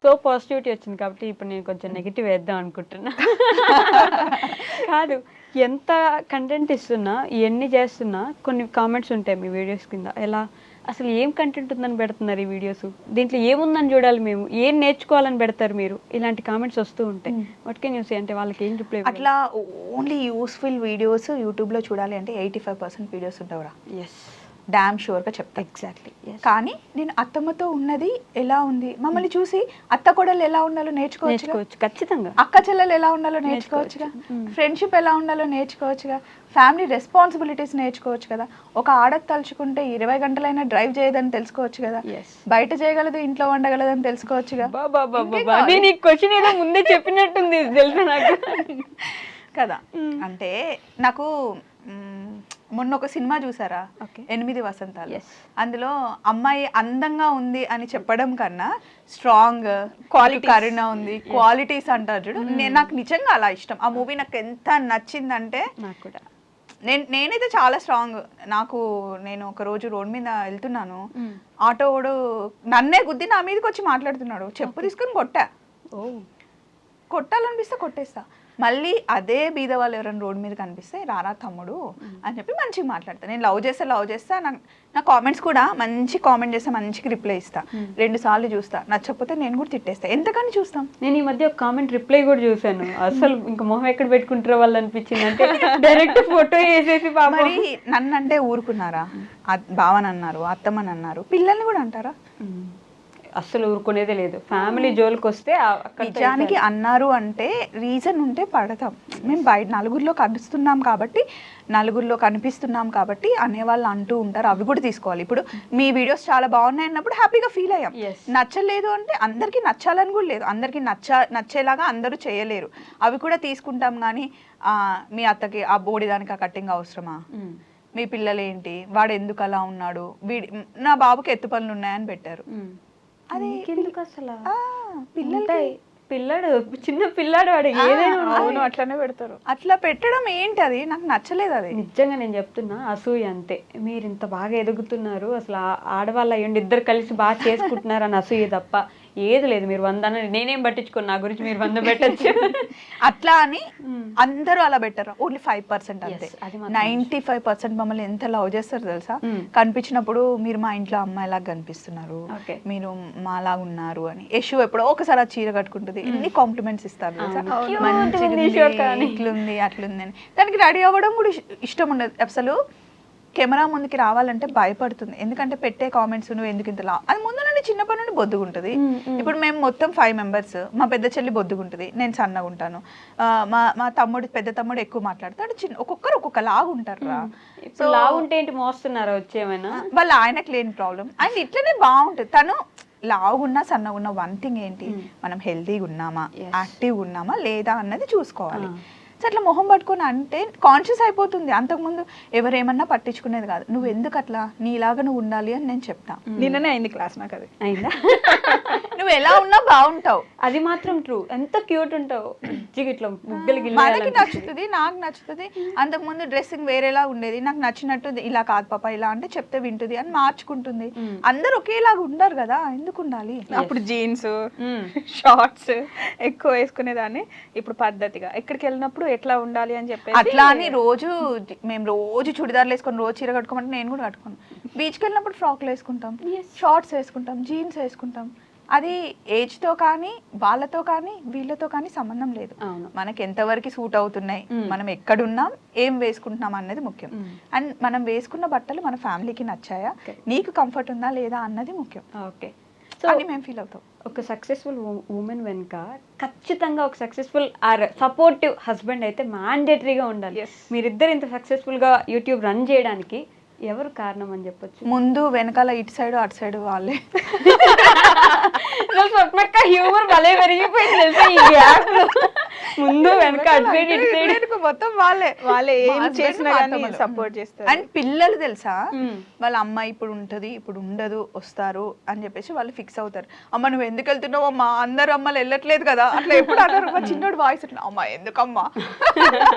So positivity వచ్చింది కాబట్టి ఇప్పుడు నేను కొంచెం నెగిటివ్ వేద్దాం అనుకుంటున్నా. కాదు, ఎంత కంటెంట్ ఇస్తున్నా ఎన్ని చేస్తున్నా కొన్ని కామెంట్స్ ఉంటాయి మీ వీడియోస్ కింద. ఎలా అసలు ఏం కంటెంట్ ఉందని పెడుతున్నారు ఈ వీడియోస్, దీంట్లో ఏముందని చూడాలి, మేము ఏం నేర్చుకోవాలని పెడతారు మీరు, ఇలాంటి కామెంట్స్ వస్తూ ఉంటాయి. వాట్ కెన్ యూ సే, అంటే వాళ్ళకి ఏం రిప్లై? అట్లా ఓన్లీ యూస్ఫుల్ వీడియోస్ యూట్యూబ్లో చూడాలి అంటే 85% వీడియోస్ ఉంటావురా. ఎస్, డామ్ షూర్గా చెప్తా. ఎగ్జాక్ట్లీ. కానీ నేను అత్తమ్మతో ఉన్నది ఎలా ఉంది, మమ్మల్ని చూసి అత్త కోడలు ఎలా ఉండాలో నేర్చుకోవచ్చు, ఖచ్చితంగా. అక్క చెల్లెలు ఎలా ఉండాలో నేర్చుకోవచ్చుగా, ఫ్రెండ్షిప్ ఎలా ఉండాలో నేర్చుకోవచ్చుగా, ఫ్యామిలీ రెస్పాన్సిబిలిటీస్ నేర్చుకోవచ్చు కదా. ఒక ఆడది తలుచుకుంటే 20 గంటలైనా డ్రైవ్ చేయదని తెలుసుకోవచ్చు కదా, బయట చేయగలదు ఇంట్లో వండగలదని తెలుసుకోవచ్చుగా. నేను ఈ క్వశ్చన్ ఏదో ముందే చెప్పినట్టుంది తెలుసా నాకు కదా. అంటే నాకు మొన్న ఒక సినిమా చూసారా, 8 వసంతాలు. అందులో అమ్మాయి అందంగా ఉంది అని చెప్పడం కన్నా స్ట్రాంగ్ కరుణ ఉంది, క్వాలిటీస్ అంటారు చూడు. నాకు నిజంగా అలా ఇష్టం ఆ మూవీ. నాకు ఎంత నచ్చిందంటే, నాకు కూడా నేనైతే చాలా స్ట్రాంగ్. నేను ఒక రోజు రోడ్ మీద వెళ్తున్నాను, ఆటో వాడు నన్నే గుద్ది నా మీదకి వచ్చి మాట్లాడుతున్నాడు. చెప్పు తీసుకుని కొట్టాలనిపిస్తే కొట్టేస్తా. మళ్ళీ అదే బీద వాళ్ళు ఎవరైనా రోడ్ మీద కనిపిస్తే రారా తమ్ముడు అని చెప్పి మంచిగా మాట్లాడతా. నేను లవ్ చేస్తా. నా కామెంట్స్ కూడా మంచి కామెంట్ చేస్తే మంచిగా రిప్లై ఇస్తా. 2 సార్లు చూస్తా, నచ్చకపోతే నేను కూడా తిట్టేస్తా. ఎంతకని చూస్తాం. నేను ఈ మధ్య ఒక కామెంట్ రిప్లై కూడా చూసాను. అసలు ఇంకా మొహం ఎక్కడ పెట్టుకుంటారో వాళ్ళు అనిపించింది. అంటే డైరెక్ట్ ఫోటో వేసేసి మరి నన్ను అంటే ఊరుకున్నారా? బావని అన్నారు, అత్తమ్మని అన్నారు, పిల్లల్ని కూడా అంటారా? అస్సలు ఊరుకునేదే లేదు. ఫ్యామిలీ జోలికి వస్తే నిజానికి అన్నారు అంటే రీజన్ ఉంటే పడతాం. మేము బయట నలుగురిలో కనిపిస్తున్నాం కాబట్టి అనేవాళ్ళు అంటూ ఉంటారు. అవి కూడా తీసుకోవాలి. ఇప్పుడు మీ వీడియోస్ చాలా బాగున్నాయి అన్నప్పుడు హ్యాపీగా ఫీల్ అయ్యాం. నచ్చలేదు అంటే అందరికీ నచ్చాలని కూడా లేదు, అందరికీ నచ్చేలాగా అందరూ చేయలేరు. అవి కూడా తీసుకుంటాం. కానీ మీ అత్తకి ఆ బోడిదానికి ఆ కట్టింగ్ అవసరమా, మీ పిల్లలు ఏంటి, వాడు ఎందుకు అలా ఉన్నాడు, నా బాబుకి ఎత్తు పనులు ఉన్నాయని పెట్టారు. అది ఎందుకు అసలు పిల్లాడు చిన్న పిల్లాడు వాడు ఏదైనా అట్లనే పెడతారు. అట్లా పెట్టడం ఏంటి, అది నాకు నచ్చలేదు. అది నిజంగా నేను చెప్తున్నా, అసూయ అంతే. మీరు ఇంత బాగా ఎదుగుతున్నారు, అసలు ఆడవాళ్ళు అయ్యండి ఇద్దరు కలిసి బాగా చేసుకుంటున్నారు అని అసూయ తప్ప ఏది లేదు. మీరు 100 నేనేం పట్టించుకోను, నా గురించి మీరు 100 పెట్టచ్చు. అట్లా అని అందరూ అలా పెట్టారు. ఓన్లీ 5% అంతే. 95% మమ్మల్ని ఎంత లవ్ చేస్తారు తెలుసా. కనిపించినప్పుడు మీరు మా ఇంట్లో అమ్మాయిలాగా కనిపిస్తున్నారు, మీరు మాలాగా ఉన్నారు అని. యశు ఎప్పుడో ఒకసారి ఆ చీర కట్టుకుంటుంది, ఎన్ని కాంప్లిమెంట్స్ ఇస్తారు తెలుసా. ఇట్లుంది అట్లుంది అని. దానికి రెడీ అవ్వడం కూడా ఇష్టం ఉండదు అసలు. కెమెరా ముందుకి రావాలంటే భయపడుతుంది. ఎందుకంటే పెట్టే కామెంట్స్ నువ్వు ఎందుకు ఇంత అది ముందు నుండి చిన్నప్పటి నుండి బొద్దుగుంటుంది. ఇప్పుడు మేము మొత్తం 5 మెంబర్స్. మా పెద్ద చెల్లి బొద్దుగుంటుంది, నేను సన్నగా ఉంటాను. మా పెద్ద తమ్ముడు ఎక్కువ మాట్లాడతాడు. ఒక్కొక్కరు ఒక్కొక్క లాగా ఉంటారు. సో లాగా ఉంటే ఏంటి, మోస్తున్నారా వచ్చేమైనా? వాళ్ళు ఆయనకు లేని ప్రాబ్లం. ఆయన ఇట్లనే బాగుంటుంది. తను లావుగున్నా సన్నగున్నా వన్ థింగ్ ఏంటి, మనం హెల్తీగా ఉన్నామా, యాక్టివ్గా ఉన్నామా లేదా అన్నది చూసుకోవాలి. సో అట్లా మొహం పట్టుకొని అంటే కాన్షియస్ అయిపోతుంది. అంతకుముందు ఎవరేమన్నా పట్టించుకునేది కాదు. నువ్వు ఎందుకు అట్లా, నీలాగా నువ్వు ఉండాలి అని నేను చెప్తా. నిన్ననే అయింది క్లాస్, నాకు అది అయిందా. నువ్వు ఎలా ఉన్నా బాగుంటావు, అది మాత్రం ట్రూ. ఎంత క్యూట్ ఉంటావు, ఇట్లా మనకి నచ్చుతుంది, నాకు నచ్చుతుంది. అంతకుముందు డ్రెస్సింగ్ వేరేలా ఉండేది, నాకు నచ్చినట్టు ఇలా కాదు పాప ఇలా అంటే చెప్తే వింటుంది అని మార్చుకుంటుంది. అందరు ఒకేలాగా ఉండరు కదా, ఎందుకు ఉండాలి? అప్పుడు జీన్స్ షార్ట్స్ ఎక్కువ వేసుకునేదాన్ని. ఇప్పుడు పద్ధతిగా ఎక్కడికి వెళ్ళినప్పుడు ఎట్లా ఉండాలి అని చెప్పి అట్లా అని మేము రోజు చుడిదార్లు వేసుకొని రోజు చీర కట్టుకోమంటే నేను కూడా కట్టుకోను. బీచ్కి వెళ్ళినప్పుడు ఫ్రాక్లు వేసుకుంటాం, షార్ట్స్ వేసుకుంటాం, జీన్స్ వేసుకుంటాం. అది ఏజ్తో కానీ వాళ్ళతో కానీ వీళ్ళతో కానీ సంబంధం లేదు. మనకి ఎంతవరకు సూట్ అవుతున్నాయి, మనం ఎక్కడున్నాం, ఏం వేసుకుంటున్నాం అన్నది ముఖ్యం. అండ్ మనం వేసుకున్న బట్టలు మన ఫ్యామిలీకి నచ్చాయా, నీకు కంఫర్ట్ ఉందా లేదా అన్నది ముఖ్యం. ఓకే, సో అని మేము ఫీల్ అవుతాం. ఒక సక్సెస్ఫుల్ ఉమెన్ వెనుక ఖచ్చితంగా ఒక సక్సెస్ఫుల్ ఆర్ సపోర్టివ్ హస్బెండ్ అయితే మ్యాండేటరీగా ఉండాలి. మీరిద్దరు ఇంత సక్సెస్ఫుల్గా యూట్యూబ్ రన్ చేయడానికి ఎవరు కారణం అని చెప్పొచ్చు? ముందు వెనకాల ఇటు సైడ్ అటు సైడ్ వాళ్ళే. హ్యూమర్ భలే పెరిగిపోయింది తెలుసా ఈ గ్యాప్. ముందు వెనక అటు సైడ్ ఇటు సైడ్ మొత్తం వాళ్ళే ఏం చేసినా కానీ సపోర్ట్ చేస్తారు. అండ్ పిల్లలు తెలుసా, వాళ్ళ అమ్మ ఇప్పుడు ఉంటది ఇప్పుడు ఉండదు వస్తారు అని చెప్పేసి వాళ్ళు ఫిక్స్ అవుతారు. అమ్మ నువ్వు ఎందుకు వెళ్తున్నావు అమ్మా, అందరు అమ్మలు వెళ్ళట్లేదు కదా అట్లా ఎప్పుడు అన్నారు. మా చిన్నోడు వాయిస్ అట్లా, అమ్మ ఎందుకమ్మా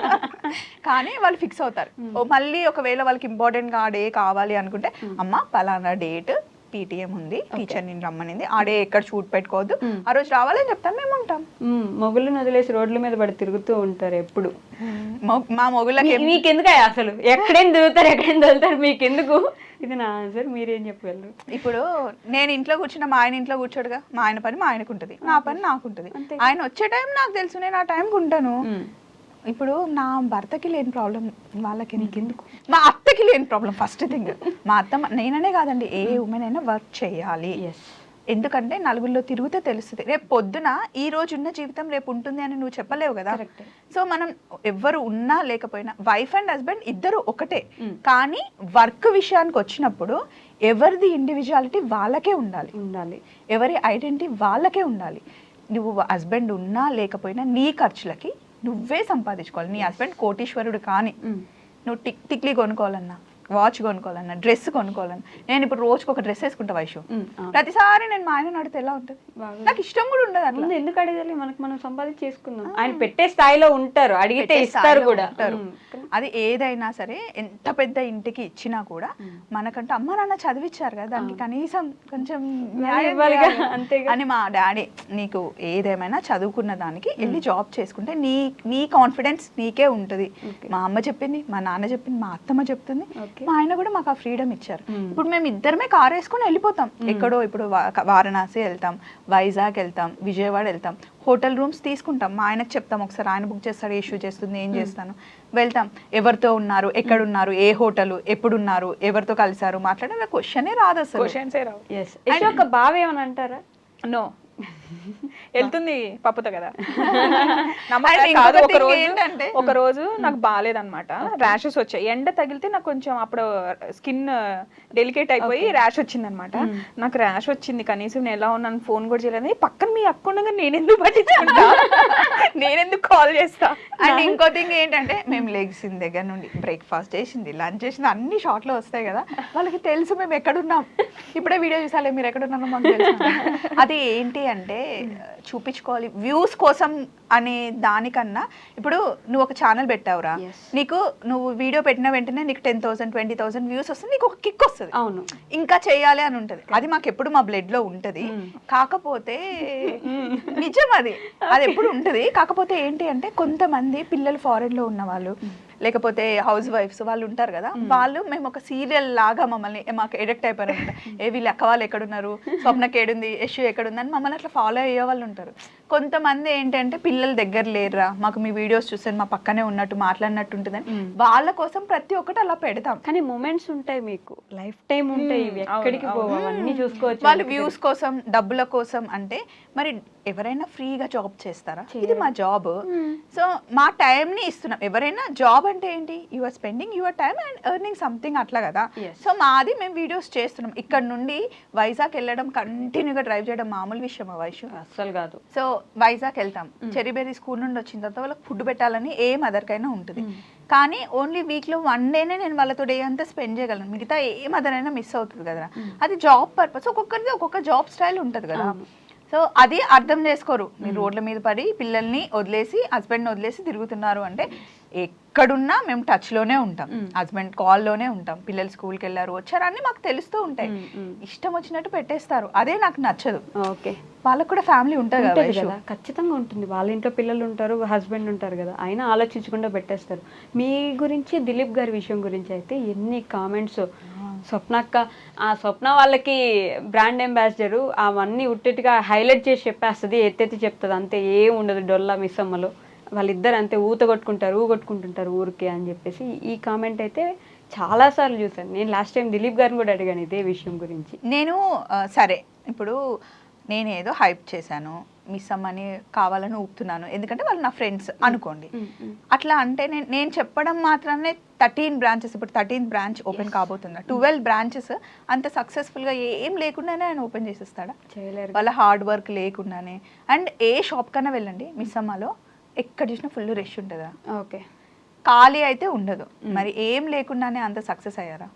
కానీ వాళ్ళు ఫిక్స్ అవుతారు. మళ్ళీ ఒకవేళ వాళ్ళకి ఇంపార్టెంట్ గా డే కావాలి అనుకుంటే, అమ్మ పలానా డేట్ పీటీఎం ఉంది, టీచర్ నేను రమ్మనింది, ఆడే ఎక్కడ షూట్ పెట్టుకోవద్దు, ఆ రోజు రావాలని చెప్తాను, మేము ఉంటాం. మొగుళ్ళని వదిలేసి రోడ్ల మీద పడి తిరుగుతూ ఉంటారు ఎప్పుడు. మా మొగుళ్ళకి మీకెందుకు అసలు ఎక్కడేం తిరుగుతారు మీకెందుకు? ఇది నా ఆన్సర్, మీరేం చెప్పగలరు? ఇప్పుడు నేను ఇంట్లో కూర్చున్నా, మా ఆయన ఇంట్లో కూర్చోడుగా, మా ఆయన పని మా ఆయనకు ఉంటుంది, నా పని నాకు ఉంటుంది. ఆయన వచ్చే టైం నాకు తెలుసు, నేను ఆ టైంకి ఉంటాను. ఇప్పుడు నా భర్తకి లేని ప్రాబ్లం వాళ్ళకి నీకెందుకు? మా అత్తకి లేని ప్రాబ్లం ఫస్ట్ థింగ్. మా అత్త నేననే కాదండి, ఏ ఉమెన్ అయినా వర్క్ చేయాలి. ఎందుకంటే నలుగురిలో తిరిగితే తెలుస్తుంది. రేపు పొద్దున ఈ రోజు ఉన్న జీవితం రేపు ఉంటుంది అని నువ్వు చెప్పలేవు కదా. సో మనం ఎవ్వరు ఉన్నా లేకపోయినా వైఫ్ అండ్ హస్బెండ్ ఇద్దరు ఒకటే. కానీ వర్క్ విషయానికి వచ్చినప్పుడు ఎవరిది ఇండివిజువాలిటీ వాళ్ళకే ఉండాలి, ఎవరి ఐడెంటిటీ వాళ్ళకే ఉండాలి. నువ్వు హస్బెండ్ ఉన్నా లేకపోయినా నీ ఖర్చులకి నువ్వే సంపాదించుకోవాలి. నీ హస్బెండ్ కోటీశ్వరుడు కానీ నువ్వు టిక్లీ కొనుక్కోవాలన్నా, వాచ్ కొనుక్కోవాలన్నా, డ్రెస్ కొనుక్కోవాలన్నా, నేను ఇప్పుడు రోజుకి ఒక డ్రెస్ వేసుకుంటా వైషు, ప్రతిసారి నేను మా ఆయన అడిగితే ఎలా ఉంటుంది? నాకు ఇష్టం కూడా ఉండదు అట్లా. ఎందుకు అడగాలి? మనం సంపాదించి చేసుకుందాం. ఆయన పెట్టే స్థాయిలో ఉంటారు, అడిగితే ఇస్తారు కూడా. అది ఏదైనా సరే ఎంత పెద్ద ఇంటికి ఇచ్చినా కూడా మనకంటే అమ్మ నాన్న చదివించారు కదా, దానికి కనీసం కొంచెం అని మా డాడీ, నీకు ఏదేమైనా చదువుకున్న దానికి వెళ్ళి జాబ్ చేసుకుంటే నీ కాన్ఫిడెన్స్ నీకే ఉంటుంది. మా అమ్మ చెప్పింది, మా నాన్న చెప్పింది, మా అత్తమ్మ చెప్తుంది, మా ఆయన కూడా మాకు ఆ ఫ్రీడమ్ ఇచ్చారు. ఇప్పుడు మేము ఇద్దరమే కార్ వేసుకొని వెళ్ళిపోతాం ఎక్కడో. ఇప్పుడు వారణాసి వెళ్తాం, వైజాగ్ వెళ్తాం, విజయవాడ వెళ్తాం, హోటల్ రూమ్స్ తీసుకుంటాం. మా ఆయనకు చెప్తాం, ఒకసారి ఆయన బుక్ చేస్తాడు, ఇష్యూ చేస్తుంది, ఏం చేస్తాను, వెళ్తాం. ఎవరితో ఉన్నారు, ఎక్కడున్నారు, ఏ హోటల్, ఎప్పుడున్నారు, ఎవరితో కలిసారు, మాట్లాడారు, క్వశ్చనే రాదు అసలు. ఒక బావ ఏమని అంటారా? నో, వెళ్తుంది పప్పుతో కదా. ఒక రోజు నాకు బాగాలేదన్నమాట, ర్యాషెస్ వచ్చాయి. ఎండ తగిలితే నాకు కొంచెం అప్పుడు స్కిన్ డెలికేట్ అయిపోయి ర్యాష్ వచ్చింది అనమాట. నాకు ర్యాష్ వచ్చింది, కనీసం నేను ఎలా ఉన్నాను ఫోన్ కూడా చేయలేదు. పక్కన మీ అక్కుండగా నేనెందుకు పట్టించుకుంటా, నేనెందుకు కాల్ చేస్తా. అండ్ ఇంకో థింగ్ ఏంటంటే, మేము లెగ్సిన దగ్గర నుండి బ్రేక్ఫాస్ట్ చేసింది, లంచ్ చేసింది, అన్ని షార్ట్ లో వస్తాయి కదా, వాళ్ళకి తెలుసు మేము ఎక్కడున్నాం. ఇప్పుడే వీడియో చూసాలే మీరు ఎక్కడున్నారో మాకు తెలుసు. అది ఏంటి అంటే చూపించుకోవాలి వ్యూస్ కోసం అనే దానికన్నా, ఇప్పుడు నువ్వు ఒక ఛానల్ పెట్టావురా, నీకు నువ్వు వీడియో పెట్టిన వెంటనే నీకు 10,000 20,000 వ్యూస్ వస్తుంది, నీకు ఒక కిక్ వస్తుంది, అవును ఇంకా చేయాలి అని ఉంటుంది. అది మాకు ఎప్పుడు మా బ్లడ్ లో ఉంటది. కాకపోతే నిజం అది ఎప్పుడు ఉంటది. కాకపోతే ఏంటి అంటే, కొంతమంది పిల్లలు ఫారెన్ లో ఉన్న వాళ్ళు, లేకపోతే హౌస్ వైఫ్స్ వాళ్ళు ఉంటారు కదా, వాళ్ళు మేము ఒక సీరియల్ లాగా మమ్మల్ని మాకు ఎడిక్ట్ అయిపోయారు అనమాట. వీళ్ళు అక్క వాళ్ళు ఎక్కడున్నారు, స్వప్నకి ఏడుంది, యశు ఎక్కడుంది అని మమ్మల్ని అట్లా ఫాలో అయ్యే వాళ్ళు ఉంటారు. కొంతమంది ఏంటంటే, పిల్లల దగ్గర లేరురా, మాకు మీ వీడియోస్ చూస్తే మా పక్కనే ఉన్నట్టు మాట్లాడినట్టు ఉంటుందని వాళ్ళ కోసం ప్రతి ఒక్కటి అలా పెడతాం. కానీ మూమెంట్స్ ఉంటాయి, మీకు లైఫ్ టైం ఉంటాయి, ఎక్కడికి పోవన్నీ చూసుకోవచ్చు. వాళ్ళు వ్యూస్ కోసం, డబ్బుల కోసం అంటే, మరి ఎవరైనా ఫ్రీగా జాబ్ చేస్తారా? ఇది మా జాబ్. సో మా టైంని ఇస్తున్నాం. ఎవరైనా జాబ్ అంటే ఏంటి, you are spending your time and earning something అట్లా కదా. సో మాది మేము వీడియోస్ చేస్తున్నాం. ఇక్కడ నుండి వైజాగ్ వెళ్ళడం, కంటిన్యూగా డ్రైవ్ చేయడం మామూలు విషయం వైషు అస్సలు కాదు. సో వైజాగ్ వెళ్తాం, చెరీబెర్రీ స్కూల్ నుండి వచ్చిన తర్వాత వాళ్ళకి ఫుడ్ పెట్టాలని ఏ మదర్కైనా ఉంటుంది. కానీ ఓన్లీ వీక్లో 1 డేనే నేను వాళ్ళతో డే అంతా స్పెండ్ చేయగలను, మిగతా ఏ మదర్ అయినా మిస్ అవుతుంది కదా. అది జాబ్ పర్పస్, ఒక్కొక్కరిది ఒక్కొక్క జాబ్ స్టైల్ ఉంటుంది కదా. సో అది అర్థం చేసుకోరు. మీరు రోడ్ల మీద పడి పిల్లల్ని వదిలేసి, హస్బెండ్ని వదిలేసి తిరుగుతున్నారు అంటే, ఎక్కడున్నా మేము టచ్లోనే ఉంటాం, హస్బెండ్ కాల్లోనే ఉంటాం, పిల్లలు స్కూల్కి వెళ్ళారు వచ్చారు అన్నీ మాకు తెలుస్తూ ఉంటాయి. ఇష్టం వచ్చినట్టు పెట్టేస్తారు, అదే నాకు నచ్చదు. ఓకే, వాళ్ళకు కూడా ఫ్యామిలీ ఉంటుంది కదా. ఖచ్చితంగా ఉంటుంది, వాళ్ళ ఇంట్లో పిల్లలు ఉంటారు, హస్బెండ్ ఉంటారు కదా, అయినా ఆలోచించకుండా పెట్టేస్తారు. మీ గురించి, దిలీప్ గారి విషయం గురించి అయితే ఎన్ని కామెంట్స్. స్వప్నక్క, ఆ స్వప్న వాళ్ళకి బ్రాండ్ అంబాసిడరు, అవన్నీ ఉట్టిగా హైలైట్ చేసి చెప్పేస్తుంది, ఎత్తెత్తి చెప్తుంది, అంతే ఏం ఉండదు డొల్లా మిస్సమ్మలో. వాళ్ళిద్దరు అంతే ఊగొట్టుకుంటుంటారు ఊరికి అని చెప్పేసి ఈ కామెంట్ అయితే చాలాసార్లు చూసాను. నేను లాస్ట్ టైం దిలీప్ గారిని కూడా అడిగాను ఇదే విషయం గురించి. నేను సరే, ఇప్పుడు నేనేదో హైప్ చేశాను, మిస్ అమ్మని కావాలని ఊపుతున్నాను, ఎందుకంటే వాళ్ళు నా ఫ్రెండ్స్ అనుకోండి. అట్లా అంటే నేను చెప్పడం మాత్రమే 13 బ్రాంచెస్, ఇప్పుడు 13th బ్రాంచ్ ఓపెన్ కాబోతుందా, 12 బ్రాంచెస్ అంత సక్సెస్ఫుల్గా ఏం లేకుండానే ఆయన ఓపెన్ చేసేస్తాడా? చేయలేరు. వాళ్ళ హార్డ్ వర్క్ లేకుండానే. అండ్ ఏ షాప్ కన్నా వెళ్ళండి మిస్ అమ్మలో, ఎక్కడ చూసినా ఫుల్ రష్ ఉంటుందా? ఓకే, ఖాళీ అయితే ఉండదు. మరి ఏం లేకుండానే అంత సక్సెస్ అయ్యారా?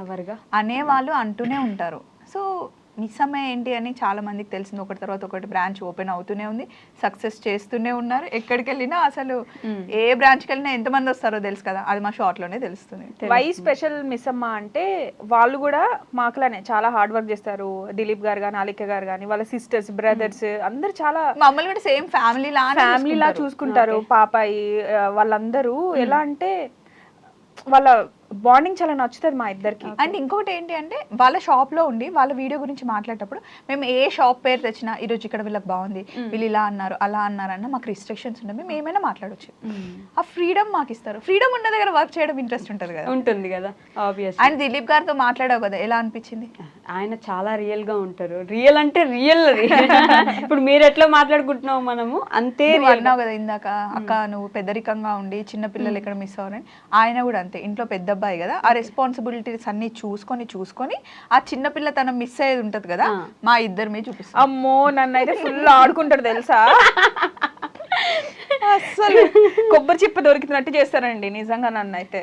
అవర్గా అనేవాళ్ళు అంటూనే ఉంటారు. సో మిస్ అమ్మ ఏంటి అని చాలా మందికి తెలిసింది. ఒకటి తర్వాత ఒకటి బ్రాంచ్ ఓపెన్ అవుతూనే ఉంది, సక్సెస్ చేస్తూనే ఉన్నారు. ఎక్కడికి వెళ్ళినా అసలు ఏ బ్రాంచ్కి వెళ్ళినా ఎంతమంది వస్తారో తెలుసు కదా, అది మా షార్ట్ లోనే తెలుస్తుంది. వై స్పెషల్ మిస్ అమ్మ అంటే వాళ్ళు కూడా మాకులానే చాలా హార్డ్ వర్క్ చేస్తారు. దిలీప్ గారు కానీ, అలిక గారు కానీ, వాళ్ళ సిస్టర్స్, బ్రదర్స్ అందరు చాలా మమ్మల్ని కూడా సేమ్ ఫ్యామిలీ లా చూసుకుంటారు. పాపాయి వాళ్ళందరూ ఎలా అంటే వాళ్ళ బాండింగ్ చాలా నచ్చుతుంది మా ఇద్దరికి. అండ్ ఇంకొకటి ఏంటి అంటే వాళ్ళ షాప్ లో ఉండి వాళ్ళ వీడియో గురించి మాట్లాడేటప్పుడు మేము ఏ షాప్ పేరు తెచ్చినా ఈరోజు ఇక్కడ వీళ్ళకి బాగుంది, వీళ్ళు ఇలా అన్నారు అలా అన్నారన్న మాకు రిస్ట్రిక్షన్స్ ఉన్నాయి, మేము ఏమైనా మాట్లాడొచ్చు. ఆ ఫ్రీడమ్ మాకు ఇస్తారు. ఫ్రీడమ్ ఉన్న దగ్గర వర్క్ చేయడం ఇంట్రెస్ట్ ఉంటుంది కదా. ఉంటుంది కదా ఆబ్వియస్. అండ్ దిలీప్ గారితో మాట్లాడావు కదా, ఎలా అనిపించింది? ఆయన చాలా రియల్ గా ఉంటారు. రియల్ అంటే రియల్. ఇప్పుడు మీరు ఎట్లా మాట్లాడుకుంటున్నావు మనము అంతే అన్నావు కదా ఇందాక, అక్క నువ్వు పెద్దరికంగా ఉండి చిన్న పిల్లలు ఎక్కడ మిస్ అవ్వరని. ఆయన కూడా అంతే, ఇంట్లో పెద్ద అబ్బాయి కదా, ఆ రెస్పాన్సిబిలిటీస్ అన్ని చూసుకొని ఆ చిన్న పిల్ల తన మిస్ అయ్యేది ఉంటది కదా, మా ఇద్దరి మీద చూపిస్తాం. అమ్మో నన్ను అయితే ఫుల్ ఆడుకుంటాడు తెలుసా, అసలు కొబ్బరి చిప్ప దొరికినట్టు చేస్తారండి నిజంగా నన్ను అయితే.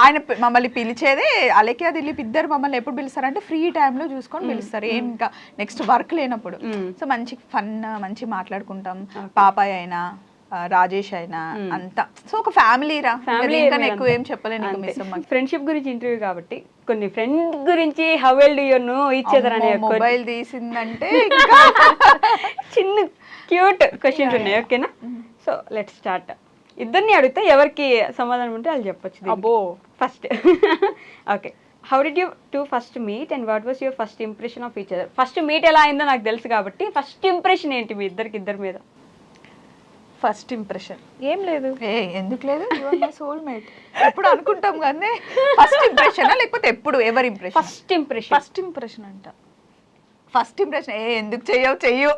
ఆయన మమ్మల్ని పిలిచేదే అలెక్యా దిలీప్ ఇద్దరు మమ్మల్ని ఎప్పుడు పిలుస్తారంటే ఫ్రీ టైంలో చూసుకొని పిలుస్తారు, ఏం ఇంకా నెక్స్ట్ వర్క్ లేనప్పుడు. సో మంచి ఫన్ మంచి మాట్లాడుకుంటాం. పాపాయ్ అయినా రాజేష్ అయినా అంతా సో ఒక ఫ్యామిలీ రా. ఎక్కువ ఏం చెప్పలేను. ఫ్రెండ్షిప్ గురించి ఇంటర్వ్యూ కాబట్టి కొన్ని ఫ్రెండ్ గురించి how well do you know each other అనే మొబైల్ తీసిందంటే చిన్న క్యూట్ క్వశ్చన్స్ ఉన్నాయి. ఓకేనా? So let's start. ఇద్దరిని అడిగితే ఎవరికి సమాధానం ఉంటే వాళ్ళు చెప్పొచ్చు. అబ్బో first okay, how did you two first meet and what was your first impression of each other? First meet ఎలా అయిందో నాకు తెలుసు కాబట్టి ఫస్ట్ ఇంప్రెషన్ ఏంటి మీ ఇద్దరి మీద? ఫస్ట్ ఇంప్రెషన్ ఏం లేదు. ఎందుకు లేదు, సోల్మేట్ ఎప్పుడు అనుకుంటాం కానీ ఫస్ట్ ఇంప్రెషన్ లేకపోతే ఎప్పుడు ఎవరి ఇంప్రెషన్? ఫస్ట్ ఇంప్రెషన్ అంట. ఫస్ట్ ఇంప్రెషన్ ఎందుకు చెయ్యు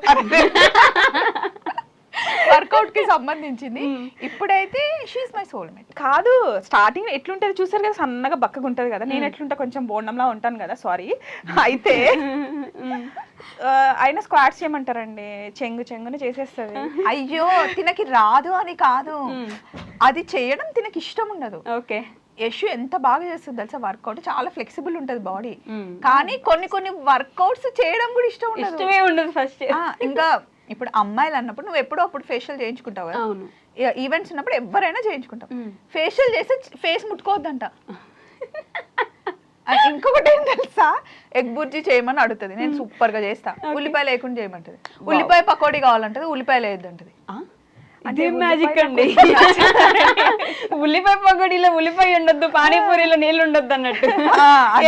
వర్కౌట్ కి సంబంధించింది. ఇప్పుడైతే షీఈ్ మై సోల్మేట్. కాదు, స్టార్టింగ్ ఎట్లుంటది చూసారు కదా, సన్నగా బక్కగా ఉంటది కదా, నేను ఎట్లుంటా కొంచెం బోండంలా ఉంటాను కదా, సారీ. అయితే ఆయన స్క్వాట్స్ చేయమంటారండి, చెంగుని చేసేస్తుంది. అయ్యో తినకి రాదు అని కాదు, అది చేయడం తినకి ఇష్టం ఉండదు. ఓకే, యశు ఎంత బాగా చేస్తుంది తెలుసా వర్కౌట్, చాలా ఫ్లెక్సిబుల్ ఉంటది బాడీ. కానీ కొన్ని వర్కౌట్స్ చేయడం కూడా ఇష్టమే ఉండదు ఫస్ట్. ఇంకా ఇప్పుడు అమ్మాయిలు అన్నప్పుడు నువ్వు ఎప్పుడో అప్పుడు ఫేషియల్ చేయించుకుంటావు కదా, ఈవెంట్స్ ఉన్నప్పుడు ఎవరైనా చేయించుకుంటాం. ఫేషియల్ చేస్తే ఫేస్ ముట్టుకోవద్దంట. ఇంకొకటి ఏం తెలుసా, ఎగ్ బుర్జీ చేయమని అడుగుతుంది, నేను సూపర్ గా చేస్తా. ఉల్లిపాయ లేకుండా చేయమంటది. ఉల్లిపాయ పకోడీ కావాలంటది, ఉల్లిపాయ లేదంటది. అదే మ్యాజిక్ అండి. ఉల్లిపాయ పకోడీలో ఉల్లిపాయ ఉండొద్దు, పానీపూరిలో నీళ్ళు ఉండొద్దు అన్నట్టు.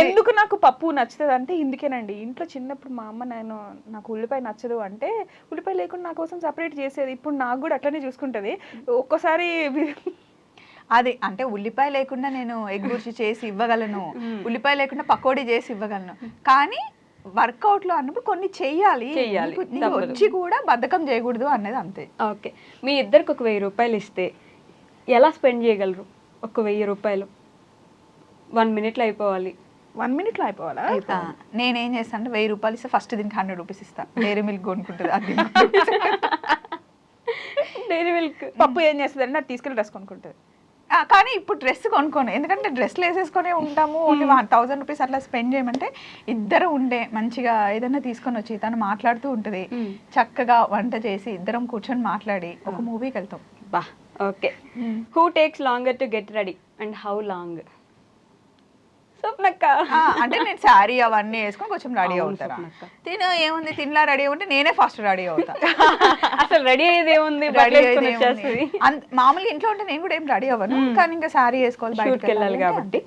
ఎందుకు నాకు పప్పు నచ్చుతుంది అంటే ఇందుకేనండి. ఇంట్లో చిన్నప్పుడు మా అమ్మ నాకు ఉల్లిపాయ నచ్చదు అంటే ఉల్లిపాయ లేకుండా నా కోసం సపరేట్ చేసేది. ఇప్పుడు నాకు కూడా అట్లనే చూసుకుంటది. ఒక్కోసారి అది అంటే ఉల్లిపాయ లేకుండా నేను ఎగ్ బుర్జీ చేసి ఇవ్వగలను, ఉల్లిపాయ లేకుండా పకోడీ చేసి ఇవ్వగలను. కానీ వర్కౌట్ లో అన్నప్పుడు కొన్ని చెయ్యాలి, వచ్చి కూడా బద్ధకం చేయకూడదు అన్నది అంతే. ఓకే, మీ ఇద్దరికి ఒక 1000 రూపాయలు ఇస్తే ఎలా స్పెండ్ చేయగలరు? ఒక 1000 రూపాయలు 1 minute లో అయిపోవాలి. 1 minute లో అయిపోవాలా? నేనేం చేస్తాను అంటే 1000 రూపాయలు ఇస్తే ఫస్ట్ దీనికి 100 రూపీస్ ఇస్తా, డైరీ మిల్క్ కొనుక్కుంటుంది. అది డైరీ మిల్క్. పప్పు ఏం చేస్తుంది అంటే అది తీసుకెళ్ళి డ్రెస్ కొనుక్కుంటుంది. కానీ ఇప్పుడు డ్రెస్ కొనుక్కోను, ఎందుకంటే డ్రెస్లు వేసేసుకొని ఉంటాము. ఓన్లీ 1000 రూపీస్ అట్లా స్పెండ్ చేయమంటే ఇద్దరు ఉండే మంచిగా ఏదైనా తీసుకొని వచ్చి తను మాట్లాడుతూ ఉంటుంది, చక్కగా వంట చేసి ఇద్దరం కూర్చొని మాట్లాడి ఒక మూవీకి వెళ్తాం. బా okay, who takes longer to get ready and how long? స్వప్నక్క. అంటే నేను శారీ అవన్నీ వేసుకొని కొంచెం రెడీ అవుతాను. తిను ఏముంది తినలా రెడీ అవ్వంటే నేనే ఫస్ట్ రెడీ అవుతా. అసలు రెడీ అయ్యేది ఏముంది, మామూలుగా ఇంట్లో ఉంటే నేను కూడా ఏం రెడీ అవ్వను, కానీ ఇంకా శారీ వేసుకోవాలి, బయటకు వెళ్ళాలి కాబట్టి.